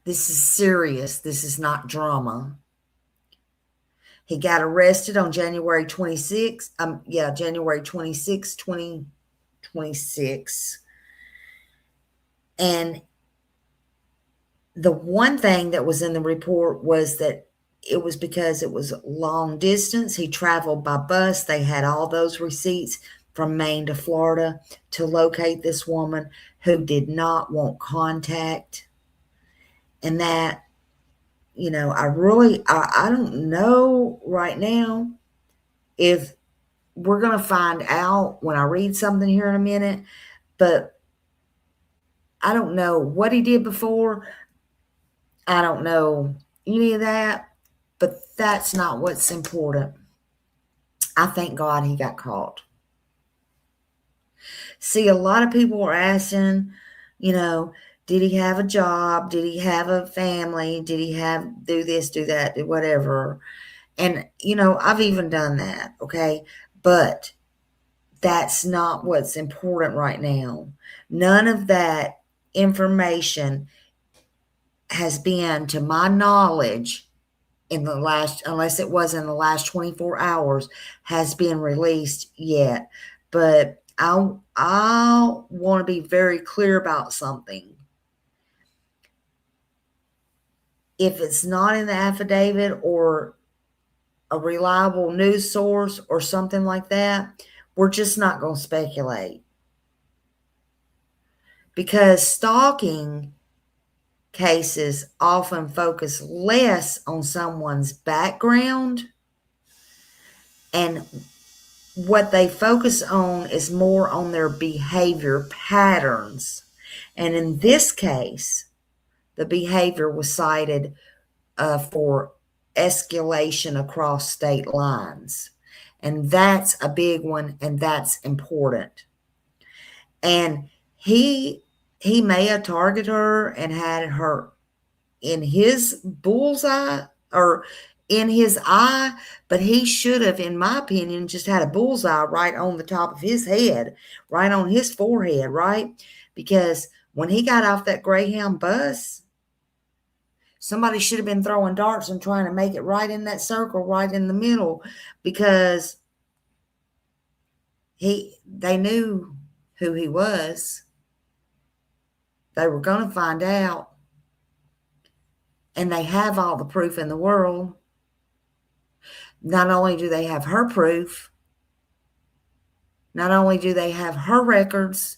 This is serious. This is not drama. He got arrested on January 26, January 26, 2026. And the one thing that was in the report was that it was because it was long distance. He traveled by bus. They had all those receipts from Maine to Florida to locate this woman who did not want contact. And that, I don't know right now if we're going to find out when I read something here in a minute, but I don't know what he did before. I don't know any of that, but that's not what's important. I thank God he got caught. See, a lot of people are asking, you know, did he have a job? Did he have a family? Did he have do this, do that, do whatever? And, I've even done that, okay? But that's not what's important right now. None of that information has been, to my knowledge, unless it was in the last 24 hours, has been released yet. But I want to be very clear about something. If it's not in the affidavit or a reliable news source or something like that, we're just not going to speculate. Because stalking cases often focus less on someone's background, and what they focus on is more on their behavior patterns. And in this case, the behavior was cited for escalation across state lines. And that's a big one, and that's important. And he may have targeted her and had her in his bullseye or in his eye, but he should have, in my opinion, just had a bullseye right on the top of his head, right on his forehead, right? Because when he got off that Greyhound bus, somebody should have been throwing darts and trying to make it right in that circle, right in the middle, because they knew who he was. They were going to find out. And they have all the proof in the world. Not only do they have her proof, not only do they have her records,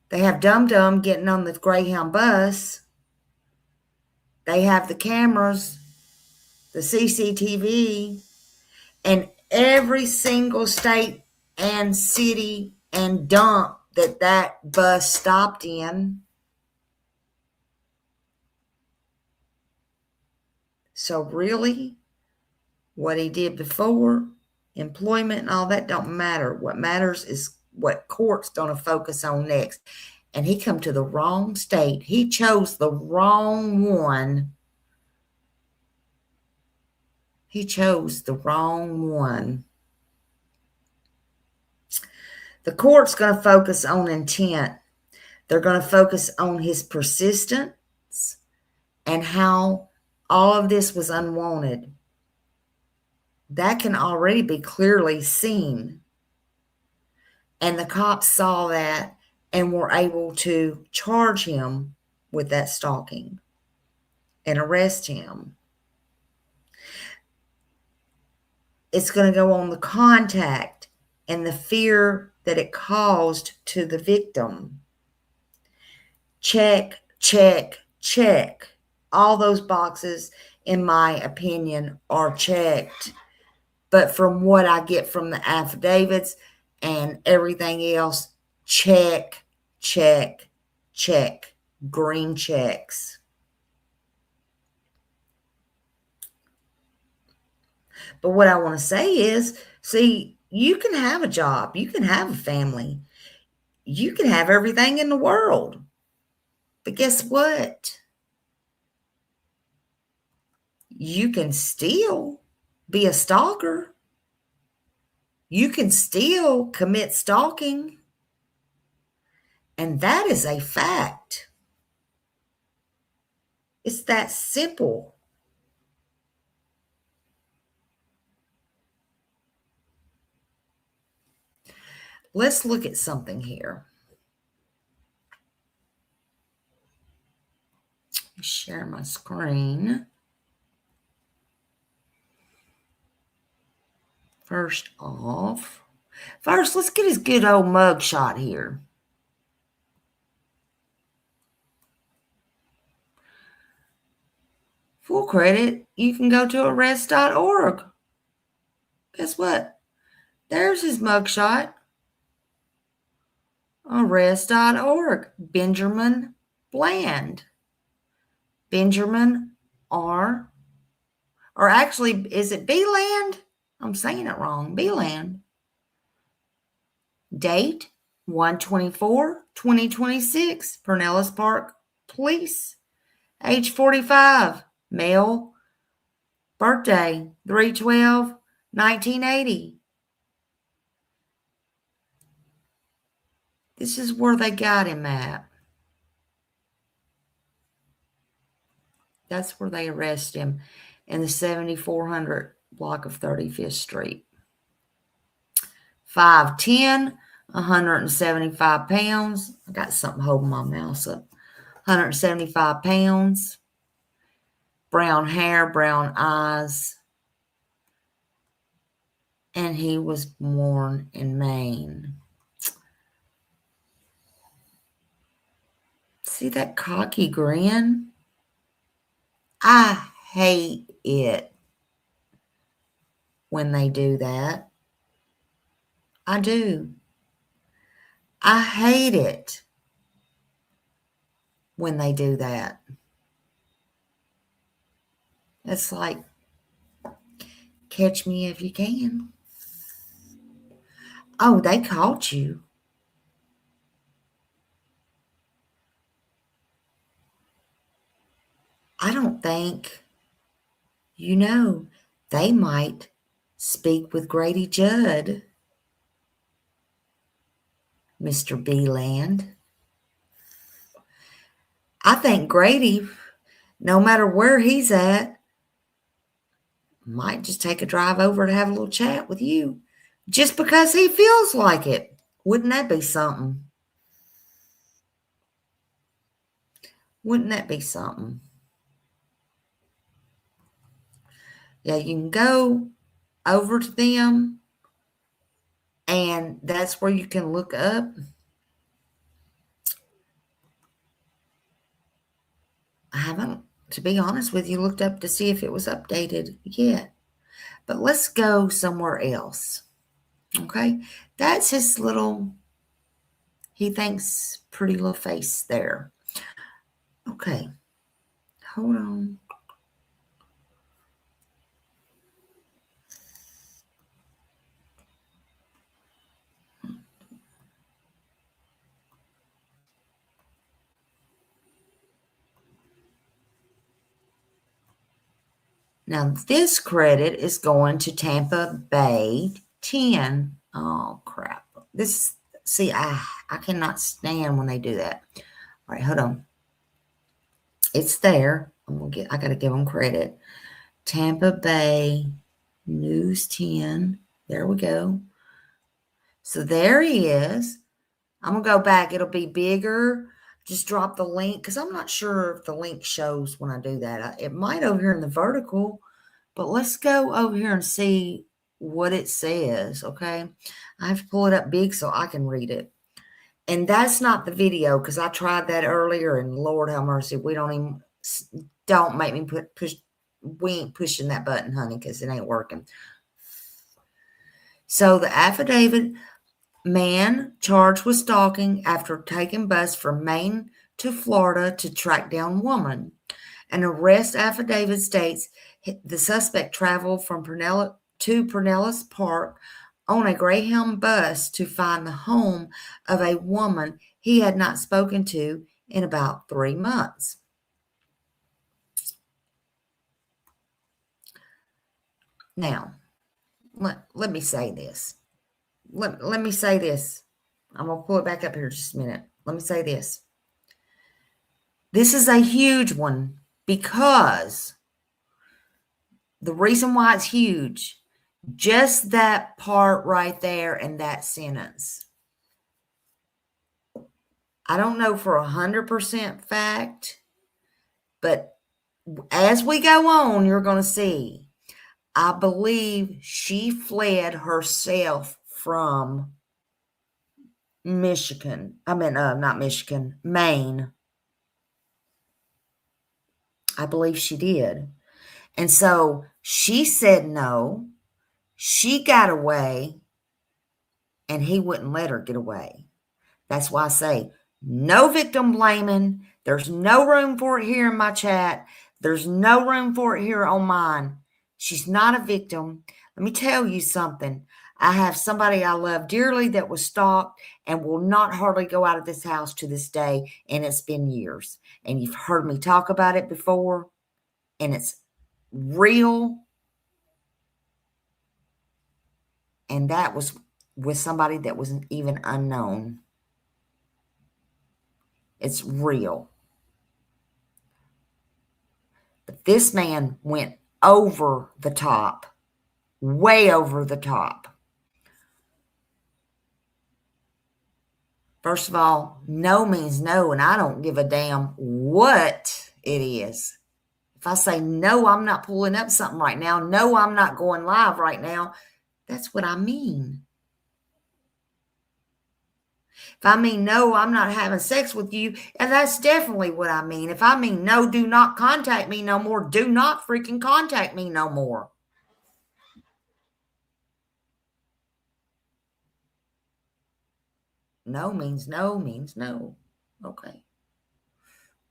they have Dum Dum getting on the Greyhound bus. They have the cameras, the CCTV, and every single state and city and dump that bus stopped in. So really, what he did before, employment and all that don't matter. What matters is what court's going to focus on next. And he come to the wrong state. He chose the wrong one. He chose the wrong one. The court's going to focus on intent. They're going to focus on his persistence and how all of this was unwanted. That can already be clearly seen. And the cops saw that and were able to charge him with that stalking and arrest him. It's going to go on the contact and the fear that it caused to the victim. Check, check, check. All those boxes, in my opinion, are checked. But from what I get from the affidavits and everything else, check, check, check. Green checks. But what I want to say is, see, you can have a job. You can have a family. You can have everything in the world. But guess what? You can still be a stalker. You can still commit stalking. And that is a fact. It's that simple. Let's look at something here. Share my screen. First, let's get his good old mug shot here. Full credit, you can go to arrest.org. Guess what? There's his mugshot. Arrest.org. Benjamin Bland. Benjamin R. Or actually, is it Beland? I'm saying it wrong. Beland. Date 1/24/2026. Pinellas Park Police. Age 45. Male. Birthday 3/12/1980. This is where they got him at. That's where they arrested him, in the 7400 block of 35th Street. 5'10", 175 pounds. I got something holding my mouse up. 175 pounds. Brown hair, brown eyes. And he was born in Maine. See that cocky grin? I hate it when they do that. I do. I hate it when they do that. It's like, catch me if you can. Oh, they caught you. I don't think, they might speak with Grady Judd, Mr. Beeland. I think Grady, no matter where he's at, might just take a drive over to have a little chat with you, just because he feels like it. Wouldn't that be something? Wouldn't that be something? Yeah, you can go over to them, and that's where you can look up. I haven't, to be honest with you, looked up to see if it was updated yet. But let's go somewhere else. Okay? That's his little, he thinks, pretty little face there. Okay. Hold on. Now, this credit is going to Tampa Bay 10. Oh, crap. See, I cannot stand when they do that. All right, hold on. It's there. I got to give them credit. Tampa Bay News 10. There we go. So there he is. I'm going to go back. It'll be bigger. Just drop the link, because I'm not sure if the link shows when I do that. It might over here in the vertical, but let's go over here and see what it says, okay? I have to pull it up big so I can read it. And that's not the video, because I tried that earlier, and Lord have mercy, don't make me push. We ain't pushing that button, honey, because it ain't working. So the affidavit: man charged with stalking after taking bus from Maine to Florida to track down woman. An arrest affidavit states the suspect traveled from Pinellas Park on a Greyhound bus to find the home of a woman he had not spoken to in about 3 months. Now, let me say this. Let me say this. I'm going to pull it back up here just a minute. Let me say this. This is a huge one, because the reason why it's huge, just that part right there and that sentence. I don't know for 100% fact, but as we go on, you're going to see. I believe she fled herself from Michigan. Not Michigan, Maine. I believe she did. And so she said no. She got away, and he wouldn't let her get away. That's why I say no victim blaming. There's no room for it here in my chat. There's no room for it here on mine. She's not a victim. Let me tell you something. I have somebody I love dearly that was stalked and will not hardly go out of this house to this day, and it's been years. And you've heard me talk about it before, and it's real. And that was with somebody that wasn't even unknown. It's real. But this man went over the top, way over the top. First of all, no means no, and I don't give a damn what it is. If I say, no, I'm not pulling up something right now, no, I'm not going live right now, that's what I mean. If I mean, no, I'm not having sex with you, and that's definitely what I mean. If I mean, no, do not contact me no more, do not freaking contact me no more. No means no means no. Okay.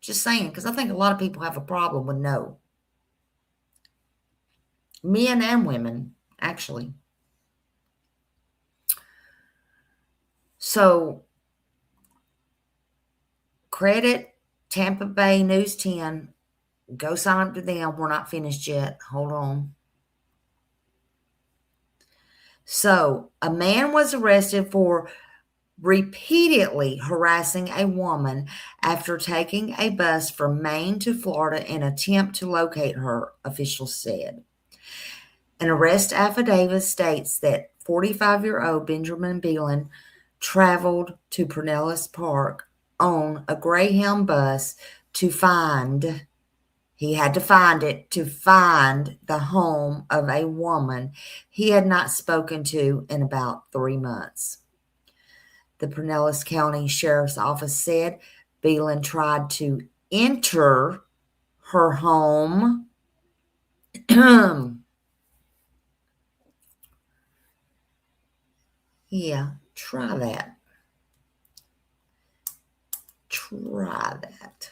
Just saying, because I think a lot of people have a problem with no. Men and women, actually. So, credit Tampa Bay News 10. Go sign up to them. We're not finished yet. Hold on. So, a man was arrested for repeatedly harassing a woman after taking a bus from Maine to Florida in an attempt to locate her, officials said. An arrest affidavit states that 45-year-old Benjamin Beelan traveled to Pinellas Park on a Greyhound bus to find, he had to find it, to find the home of a woman he had not spoken to in about 3 months. The Pinellas County Sheriff's Office said Beelan tried to enter her home yeah, try that. Try that.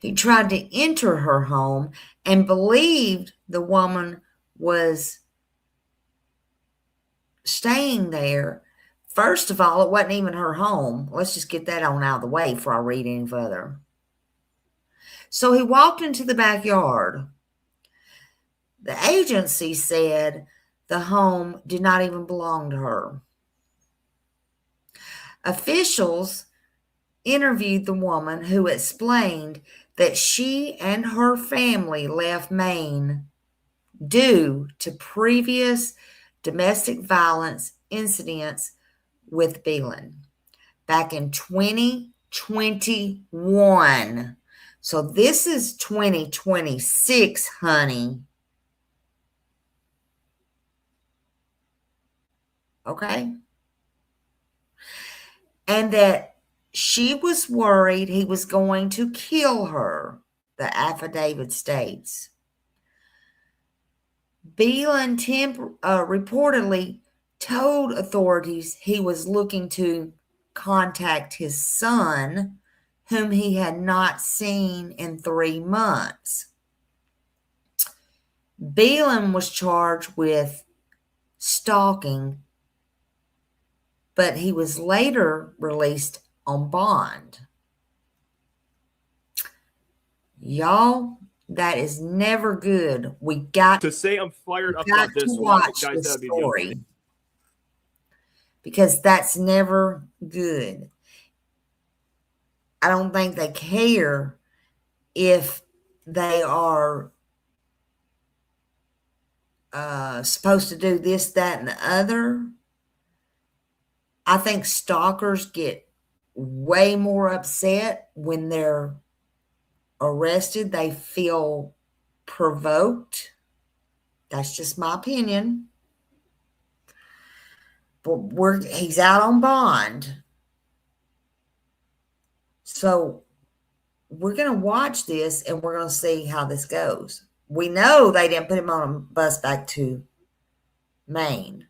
He tried to enter her home and believed the woman was staying there. First of all, it wasn't even her home. Let's just get that on out of the way before I read any further. So he walked into the backyard. The agency said the home did not even belong to her. Officials interviewed the woman, who explained that she and her family left Maine due to previous domestic violence incidents with Beelan back in 2021. So this is 2026, honey. Okay? And that she was worried he was going to kill her, the affidavit states. Beelan reportedly told authorities he was looking to contact his son, whom he had not seen in 3 months. Beelan was charged with stalking, but he was later released on bond. Y'all, that is never good. We got to say I'm fired up about this one, watch guys. this That'd be story, because that's never good. I don't think they care if they are supposed to do this, that, and the other. I think stalkers get way more upset when they're arrested. They feel provoked. That's just my opinion. But he's out on bond. So we're going to watch this and we're going to see how this goes. We know they didn't put him on a bus back to Maine.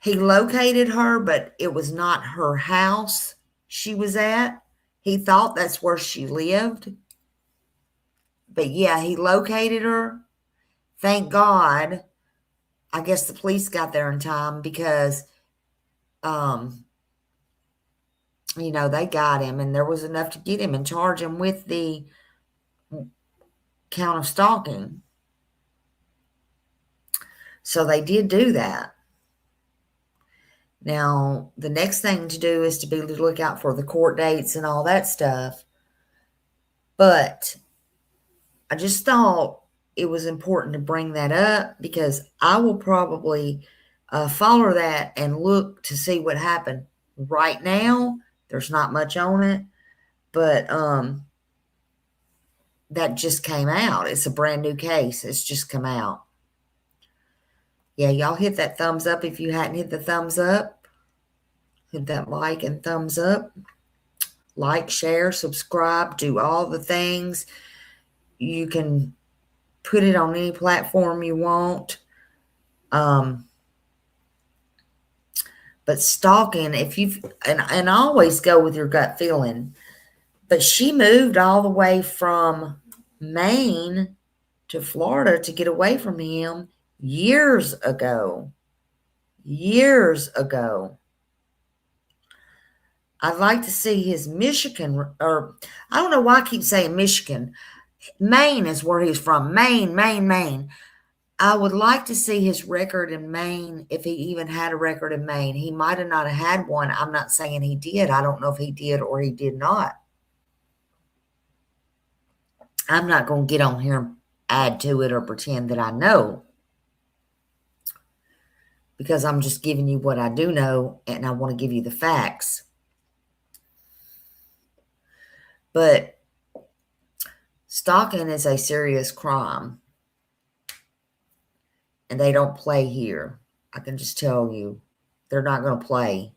He located her, but it was not her house she was at. He thought that's where she lived. But yeah, he located her. Thank God. I guess the police got there in time because, they got him, and there was enough to get him and charge him with the count of stalking. So they did do that. Now, the next thing to do is to look out for the court dates and all that stuff. But I just thought it was important to bring that up because I will probably follow that and look to see what happened. Right now, there's not much on it, but that just came out. It's a brand new case. It's just come out. Yeah, y'all hit that thumbs up if you hadn't hit the thumbs up. Hit that like and thumbs up. Like, share, subscribe, do all the things. You can put it on any platform you want. But stalking, if you've, and always go with your gut feeling, but she moved all the way from Maine to Florida to get away from him years ago. Years ago. I'd like to see his Michigan, or I don't know why I keep saying Michigan. Maine is where he's from. Maine, Maine, Maine. I would like to see his record in Maine, if he even had a record in Maine. He might have not had one. I'm not saying he did. I don't know if he did or he did not. I'm not going to get on here and add to it or pretend that I know, because I'm just giving you what I do know, and I want to give you the facts. But stalking is a serious crime, and they don't play here. I can just tell you, they're not going to play.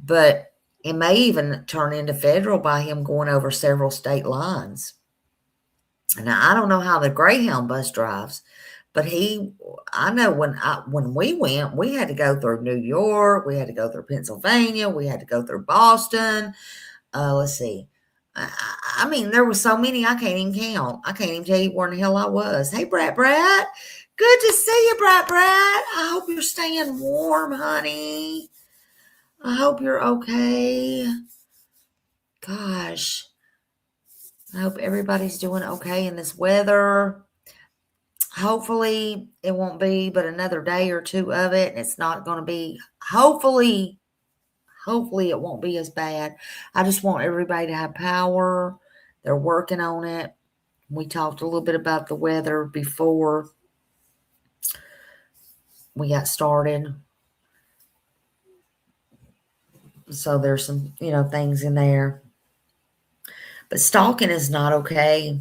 But it may even turn into federal by him going over several state lines. Now, I don't know how the Greyhound bus drives, but I know when we went, we had to go through New York, we had to go through Pennsylvania, we had to go through Boston. Let's see. I mean, there were so many I can't even count. I can't even tell you where in the hell I was. Hey, Brat. Good to see you, Brat. I hope you're staying warm, honey. I hope you're okay. Gosh. I hope everybody's doing okay in this weather. Hopefully it won't be but another day or two of it. And it's not going to be, hopefully it won't be as bad. I just want everybody to have power. They're working on it. We talked a little bit about the weather before we got started. So there's some, things in there. But stalking is not okay.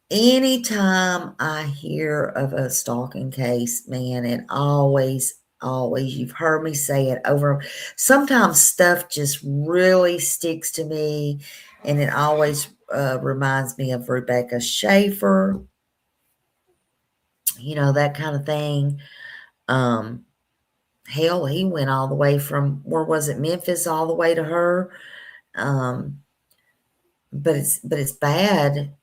Anytime I hear of a stalking case, man, it always, you've heard me say it over. Sometimes stuff just really sticks to me, and it always reminds me of Rebecca Schaefer, that kind of thing. Hell, he went all the way from, where was it, Memphis, all the way to her. But it's bad,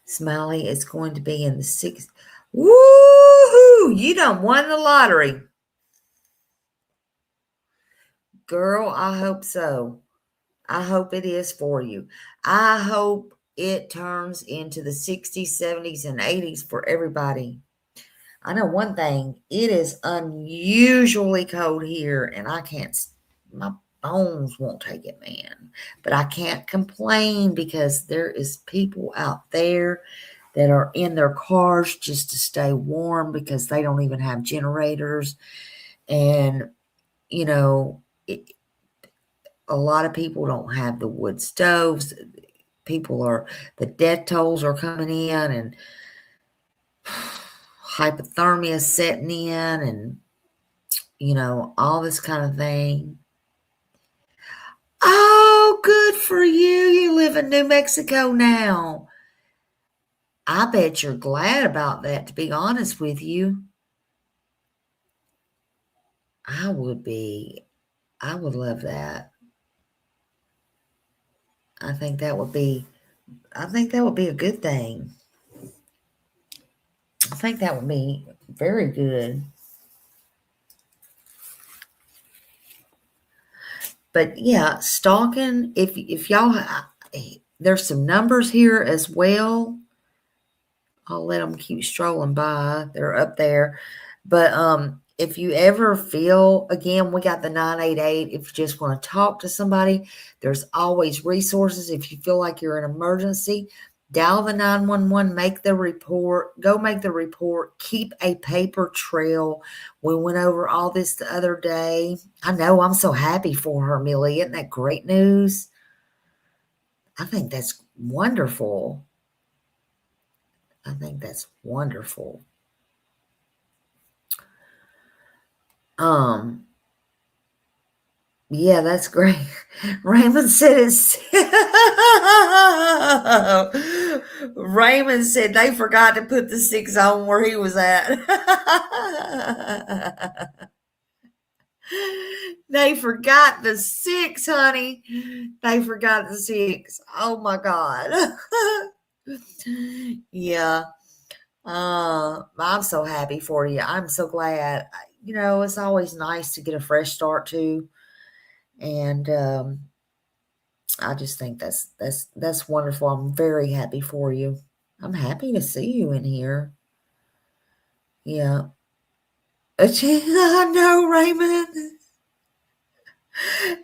Smiley is going to be in the 6th. Woohoo! You done won the lottery. Girl, I hope so. I hope it is for you. I hope it turns into the 60s, 70s, and 80s for everybody. I know one thing. It is unusually cold here, and my bones won't take it, man. But I can't complain because there is people out there that are in their cars just to stay warm because they don't even have generators. And, a lot of people don't have the wood stoves. The death tolls are coming in, and hypothermia is setting in, and, all this kind of thing. Oh, good for you. You live in New Mexico now. I bet you're glad about that, to be honest with you. I would be. I would love that. I think that would be I think that would be a good thing. I think that would be very good. But yeah, stalking, if y'all, there's some numbers here as well. I'll let them keep strolling by. They're up there. But if you ever feel, again, we got the 988. If you just want to talk to somebody, there's always resources. If you feel like you're in an emergency, dial the 911, make the report, go make the report, keep a paper trail. We went over all this the other day. I know, I'm so happy for her, Millie. Isn't that great news? I think that's wonderful. I think that's wonderful. Yeah, that's great. Raymond said it's Raymond said they forgot to put the 6 on where he was at. They forgot the 6, honey. They forgot the 6. Oh my God. Yeah. I'm so happy for you. I'm so glad. It's always nice to get a fresh start too. And I just think that's wonderful. I'm very happy for you. I'm happy to see you in here. Yeah. I know, Raymond.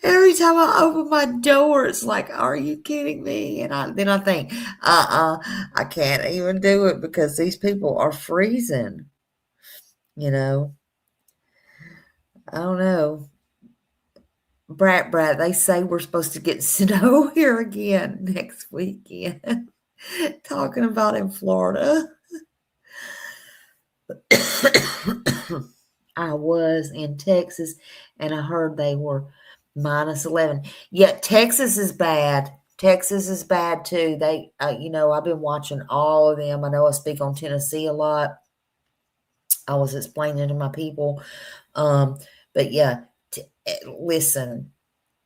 Every time I open my door, it's like, are you kidding me? And then I think, I can't even do it because these people are freezing. I don't know. Brat, they say we're supposed to get snow here again next weekend. Talking about in Florida. I was in Texas and I heard they were -11. Yeah, Texas is bad. Texas is bad too. They, I've been watching all of them. I know I speak on Tennessee a lot. I was explaining to my people. But yeah, listen,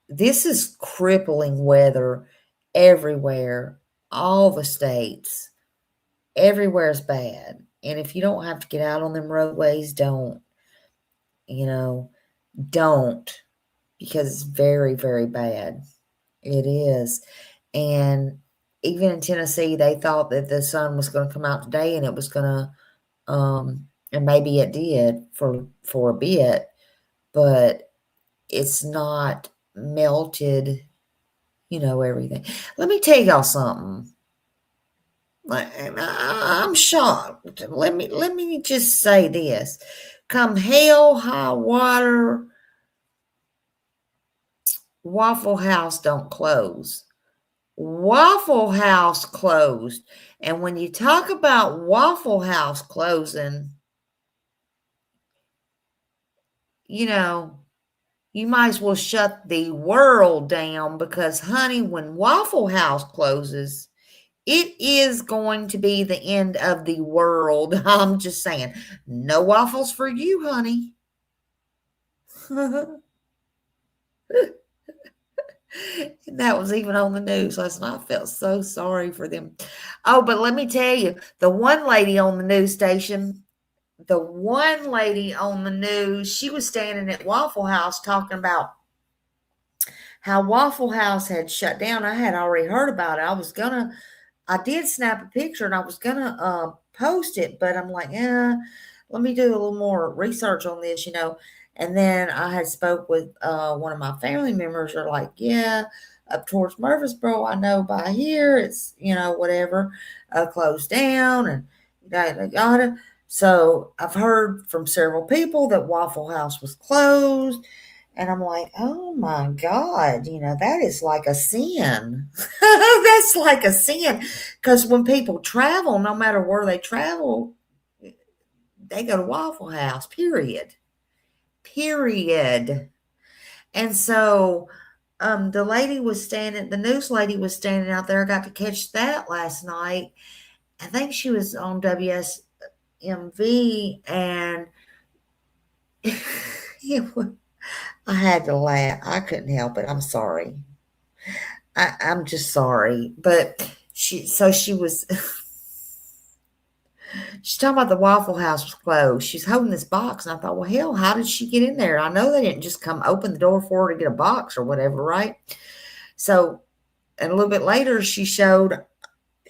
this is crippling weather everywhere, all the states. Everywhere is bad. And if you don't have to get out on them roadways, don't. Don't, because it's very, very bad. It is. And even in Tennessee, they thought that the sun was going to come out today and it was going to, and maybe it did for a bit, but it's not melted, everything. Let me tell y'all something. I'm shocked. Let me just say this. Come hell, high water, Waffle House don't close. Waffle House closed. And when you talk about Waffle House closing, you might as well shut the world down because, honey, when Waffle House closes, it is going to be the end of the world. I'm just saying, no waffles for you, honey. That was even on the news last night. I felt so sorry for them. Oh, but let me tell you, the one lady on the news station, she was standing at Waffle House talking about how Waffle House had shut down. I had already heard about it. I did snap a picture and I was gonna post it, but I'm like, let me do a little more research on this, And then I had spoke with one of my family members. Are like, yeah, up towards Murfreesboro, I know by here it's whatever closed down and yada yada. So I've heard from several people that Waffle House was closed. And I'm like, oh my God, that is like a sin. That's like a sin. Because when people travel, no matter where they travel, they go to Waffle House, period. Period. And so the news lady was standing out there. I got to catch that last night. I think she was on WSMV and I had to laugh. I couldn't help it. I'm sorry. I'm just sorry. But She's talking about the Waffle House was closed. She's holding this box, and I thought, well, hell, how did she get in there? I know they didn't just come open the door for her to get a box or whatever, right? So, and a little bit later, she showed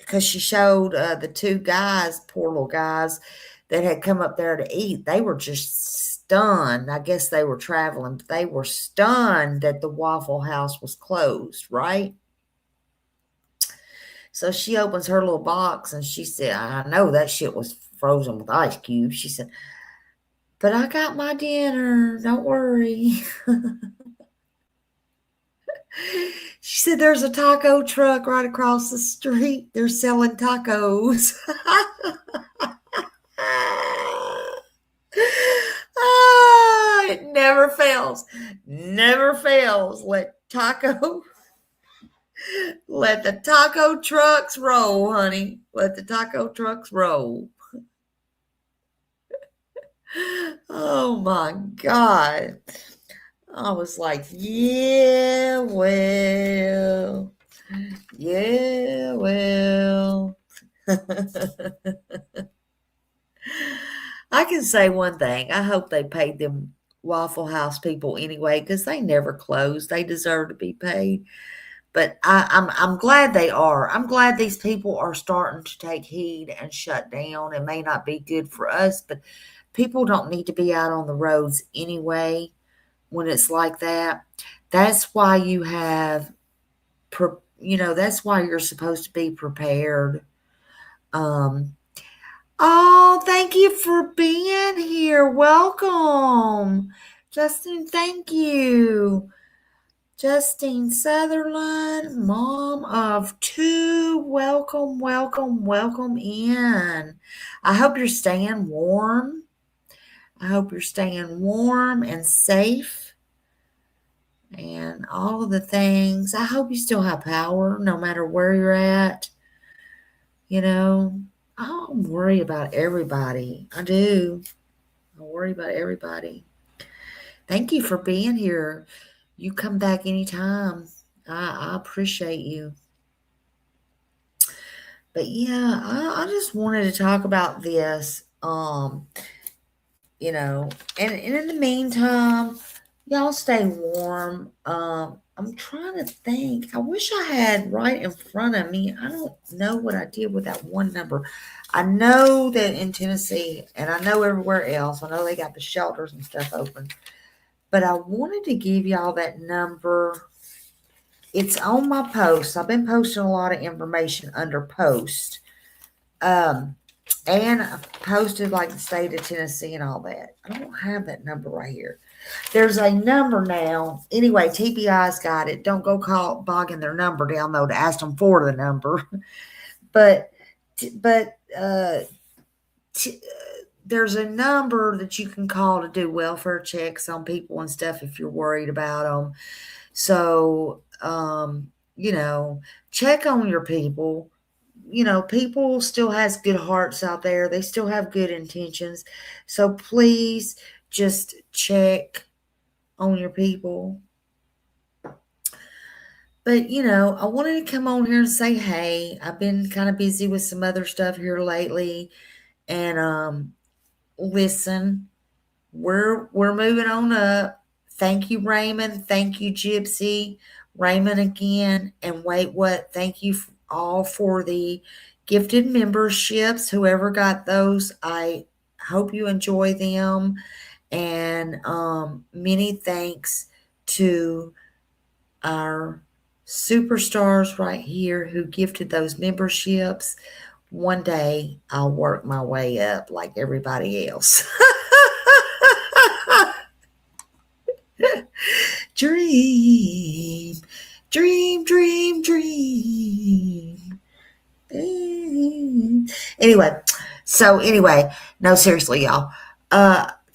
the two guys, poor little guys, that had come up there to eat. They were just stunned. I guess they were traveling, but they were stunned that the Waffle House was closed, right? So she opens her little box and she said, I know that shit was frozen with ice cubes. She said, but I got my dinner. Don't worry. She said, there's a taco truck right across the street. They're selling tacos. It never fails. Never fails. Let the taco trucks roll, honey. Let the taco trucks roll. Oh my God. I was like, yeah, well. I can say one thing. I hope they paid them Waffle House people anyway, because they never close. They deserve to be paid. But I'm glad they are. I'm glad these people are starting to take heed and shut down. It may not be good for us, but people don't need to be out on the roads anyway when it's like that. That's why that's why you're supposed to be prepared. Oh, thank you for being here. Welcome. Justin, thank you. Justine Sutherland, mom of two. Welcome in. I hope you're staying warm. I hope you're staying warm and safe and all of the things. I hope you still have power no matter where you're at. I worry about everybody. I do. I worry about everybody. Thank you for being here. You come back anytime. I appreciate you. But yeah, I just wanted to talk about this. And in the meantime, y'all stay warm. I'm trying to think. I wish I had right in front of me. I don't know what I did with that one number. I know that in Tennessee, and I know everywhere else, I know they got the shelters and stuff open. But I wanted to give y'all that number. It's on my post. I've been posting a lot of information under post. And I posted like the state of Tennessee and all that. I don't have that number right here. There's a number now. Anyway, TBI's got it. Don't go bogging their number down though to ask them for the number. But there's a number that you can call to do welfare checks on people and stuff if you're worried about them. So, check on your people. People still has good hearts out there. They still have good intentions. So please just check on your people. But, I wanted to come on here and say, hey, I've been kind of busy with some other stuff here lately. And, listen, we're moving on up. Thank you, Raymond. Thank you, Gypsy. Raymond again. And wait, what? Thank you all for the gifted memberships. Whoever got those, I hope you enjoy them. And many thanks to our superstars right here who gifted those memberships. One day I'll work my way up like everybody else. Dream. Anyway, no, seriously, y'all.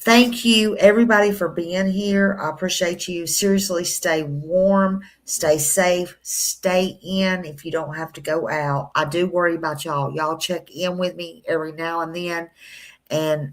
Thank you, everybody, for being here. I appreciate you. Seriously, stay warm, stay safe, stay in if you don't have to go out. I do worry about y'all. Y'all check in with me every now and then. And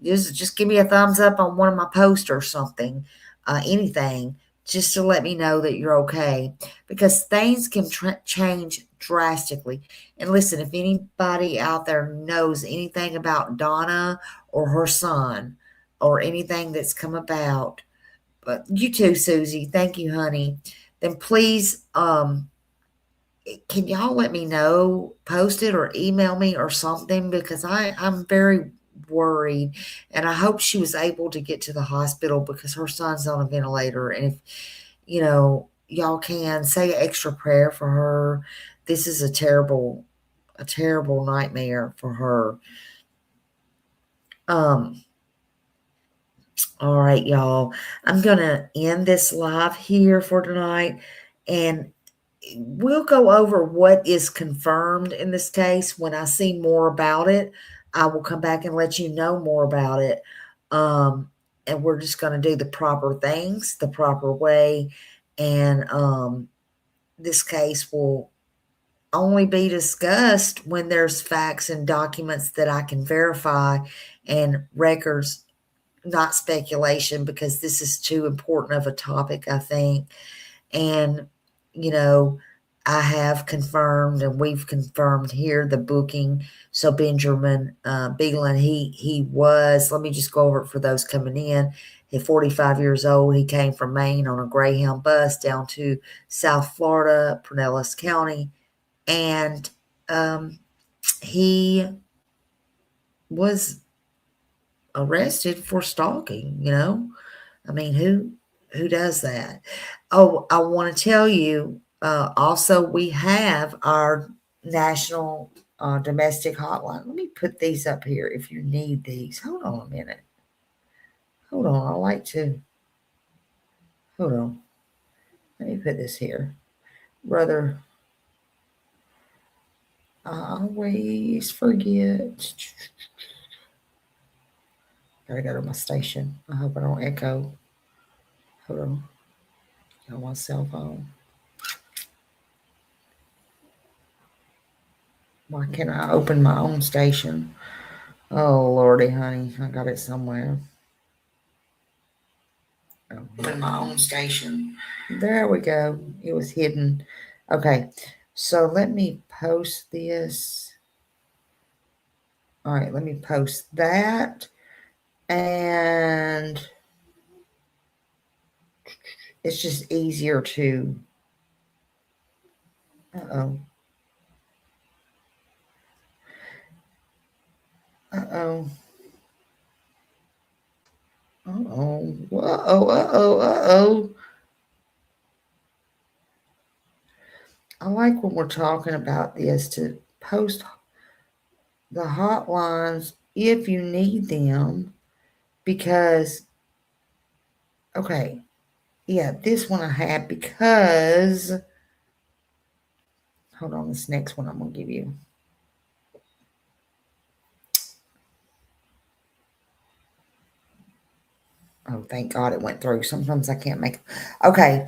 just give me a thumbs up on one of my posts or something, anything, just to let me know that you're okay, because things can change drastically. And listen, if anybody out there knows anything about Donna or her son or anything that's come about, but you too, Susie, thank you, honey, then please, can y'all let me know, post it or email me or something, because I'm very worried, and I hope she was able to get to the hospital because her son's on a ventilator. And if y'all can say an extra prayer for her. This is a terrible nightmare for her. All right, y'all. I'm gonna end this live here for tonight, and we'll go over what is confirmed in this case. When I see more about it, I will come back and let you know more about it. And we're just going to do the proper things the proper way. And this case will only be discussed when there's facts and documents that I can verify and records, not speculation, because this is too important of a topic, I think. And, I have confirmed, and we've confirmed here, the booking. So Benjamin Biegelin, he was, let me just go over it for those coming in. He's 45 years old. He came from Maine on a Greyhound bus down to South Florida, Pinellas County. And he was arrested for stalking, I mean, who does that? Oh, I want to tell you, also, we have our national domestic hotline. Let me put these up here if you need these. Hold on a minute. Hold on. I like to. Hold on. Let me put this here. Brother, I always forget. Gotta go to my station. I hope I don't echo. Hold on. Got my cell phone. Why can't I open my own station? Oh, Lordy, honey. I got it somewhere. Open my own station. There we go. It was hidden. Okay. So let me post this. All right. Let me post that. And it's just easier to. Uh-oh. Uh-oh. Uh-oh. Uh-oh. Uh-oh. Uh-oh. I like when we're talking about this to post the hotlines if you need them, because, okay, yeah, this one I have because, hold on, this next one I'm going to give you. Oh, thank God it went through. Sometimes I can't make. Okay.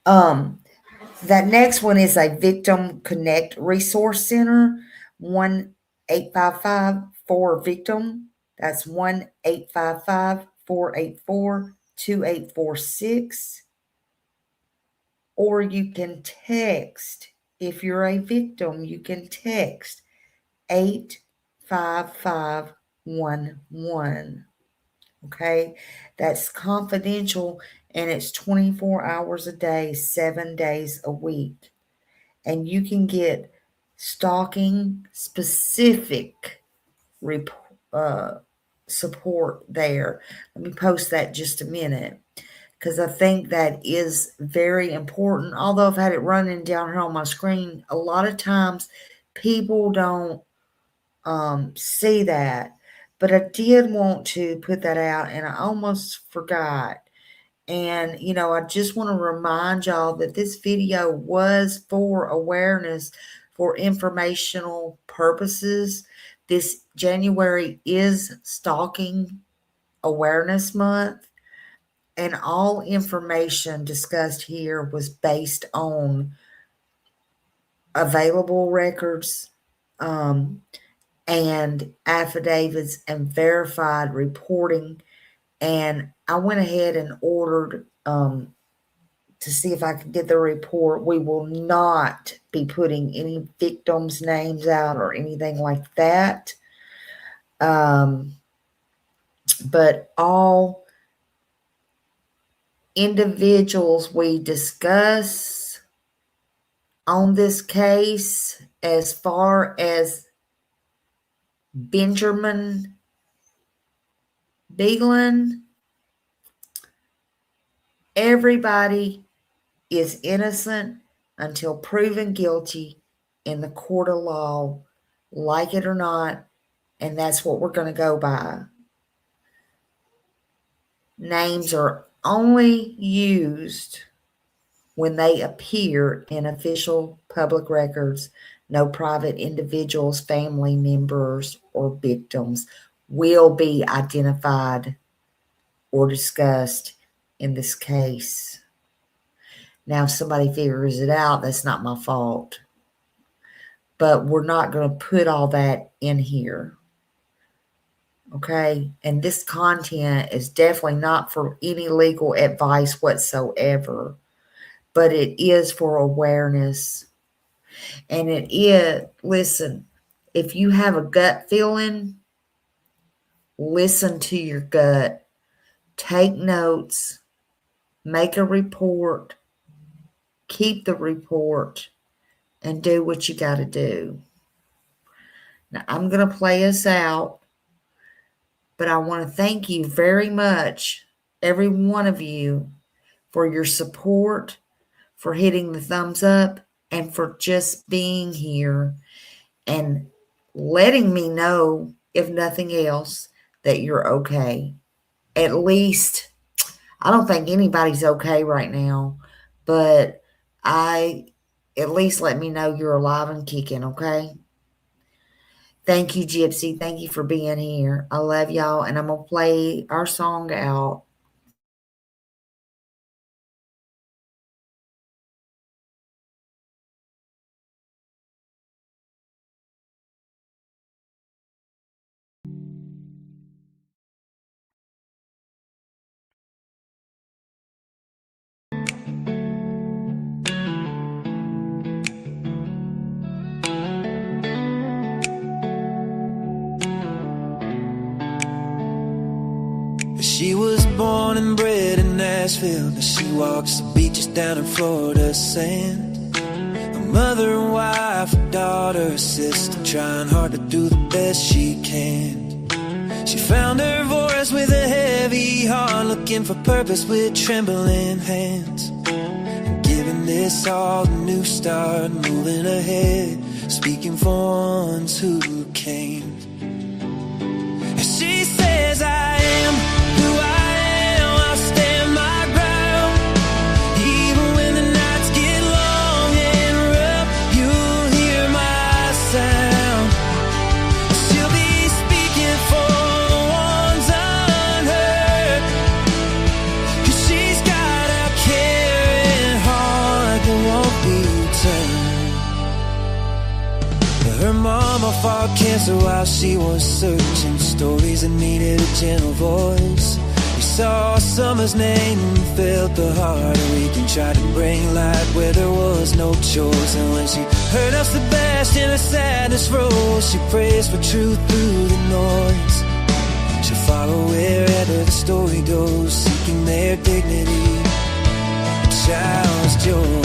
That next one is a Victim Connect Resource Center, 1-855-4-VICTIM. That's 1-855-484-2846. Or you can text. If you're a victim, you can text 85511. Okay, that's confidential, and it's 24 hours a day, 7 days a week. And you can get stalking specific support there. Let me post that just a minute, because I think that is very important. Although I've had it running down here on my screen, a lot of times people don't see that. But I did want to put that out, and I almost forgot. And, I just want to remind y'all that this video was for awareness, for informational purposes. This January is Stalking Awareness Month, and all information discussed here was based on available records, and affidavits and verified reporting. And I went ahead and ordered to see if I can get the report. We will not be putting any victims' names out or anything like that. But all individuals we discuss on this case, as far as Benjamin Beelan, everybody is innocent until proven guilty in the court of law, like it or not, and that's what we're going to go by. Names are only used when they appear in official public records. No private individuals, family members, or victims will be identified or discussed in this case. Now, if somebody figures it out, that's not my fault. But we're not going to put all that in here. Okay? And this content is definitely not for any legal advice whatsoever. But it is for awareness. And it is, listen, if you have a gut feeling, listen to your gut. Take notes. Make a report. Keep the report. And do what you got to do. Now, I'm going to play us out. But I want to thank you very much, every one of you, for your support, for hitting the thumbs up, and for just being here and letting me know, if nothing else, that you're okay. At least, I don't think anybody's okay right now, but at least let me know you're alive and kicking, okay? Thank you, Gypsy. Thank you for being here. I love y'all, and I'm going to play our song out. She was born and bred in Nashville. Now she walks the beaches down in Florida sand. A mother and wife, a daughter, a sister, trying hard to do the best she can. She found her voice with a heavy heart, looking for purpose with trembling hands. And giving this all a new start, moving ahead, speaking for ones who came. And she says, I am who I am, I'll stand my ground. Even when the nights get long and rough, you'll hear my sound. She'll be speaking for the ones unheard, 'cause she's got a caring heart that won't be turned. Her mama fought cancer while she was searching, stories that needed a gentle voice. We saw a summer's name and felt the heart ache and tried to bring light where there was no choice. And when she heard of Sebastian, her sadness rose. She prays for truth through the noise. She'll follow wherever the story goes, seeking their dignity, a child's joy.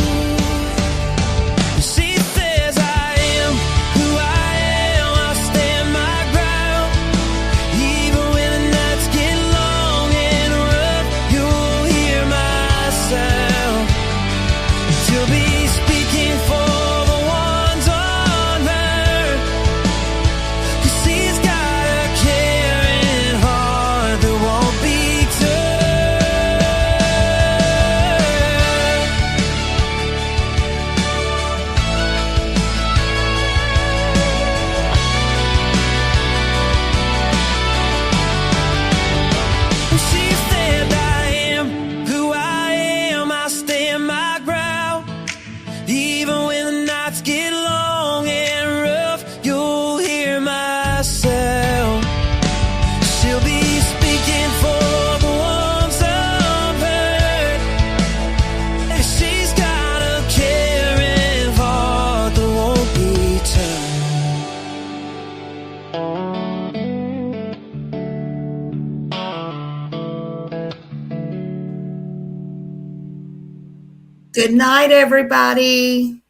Good night, everybody.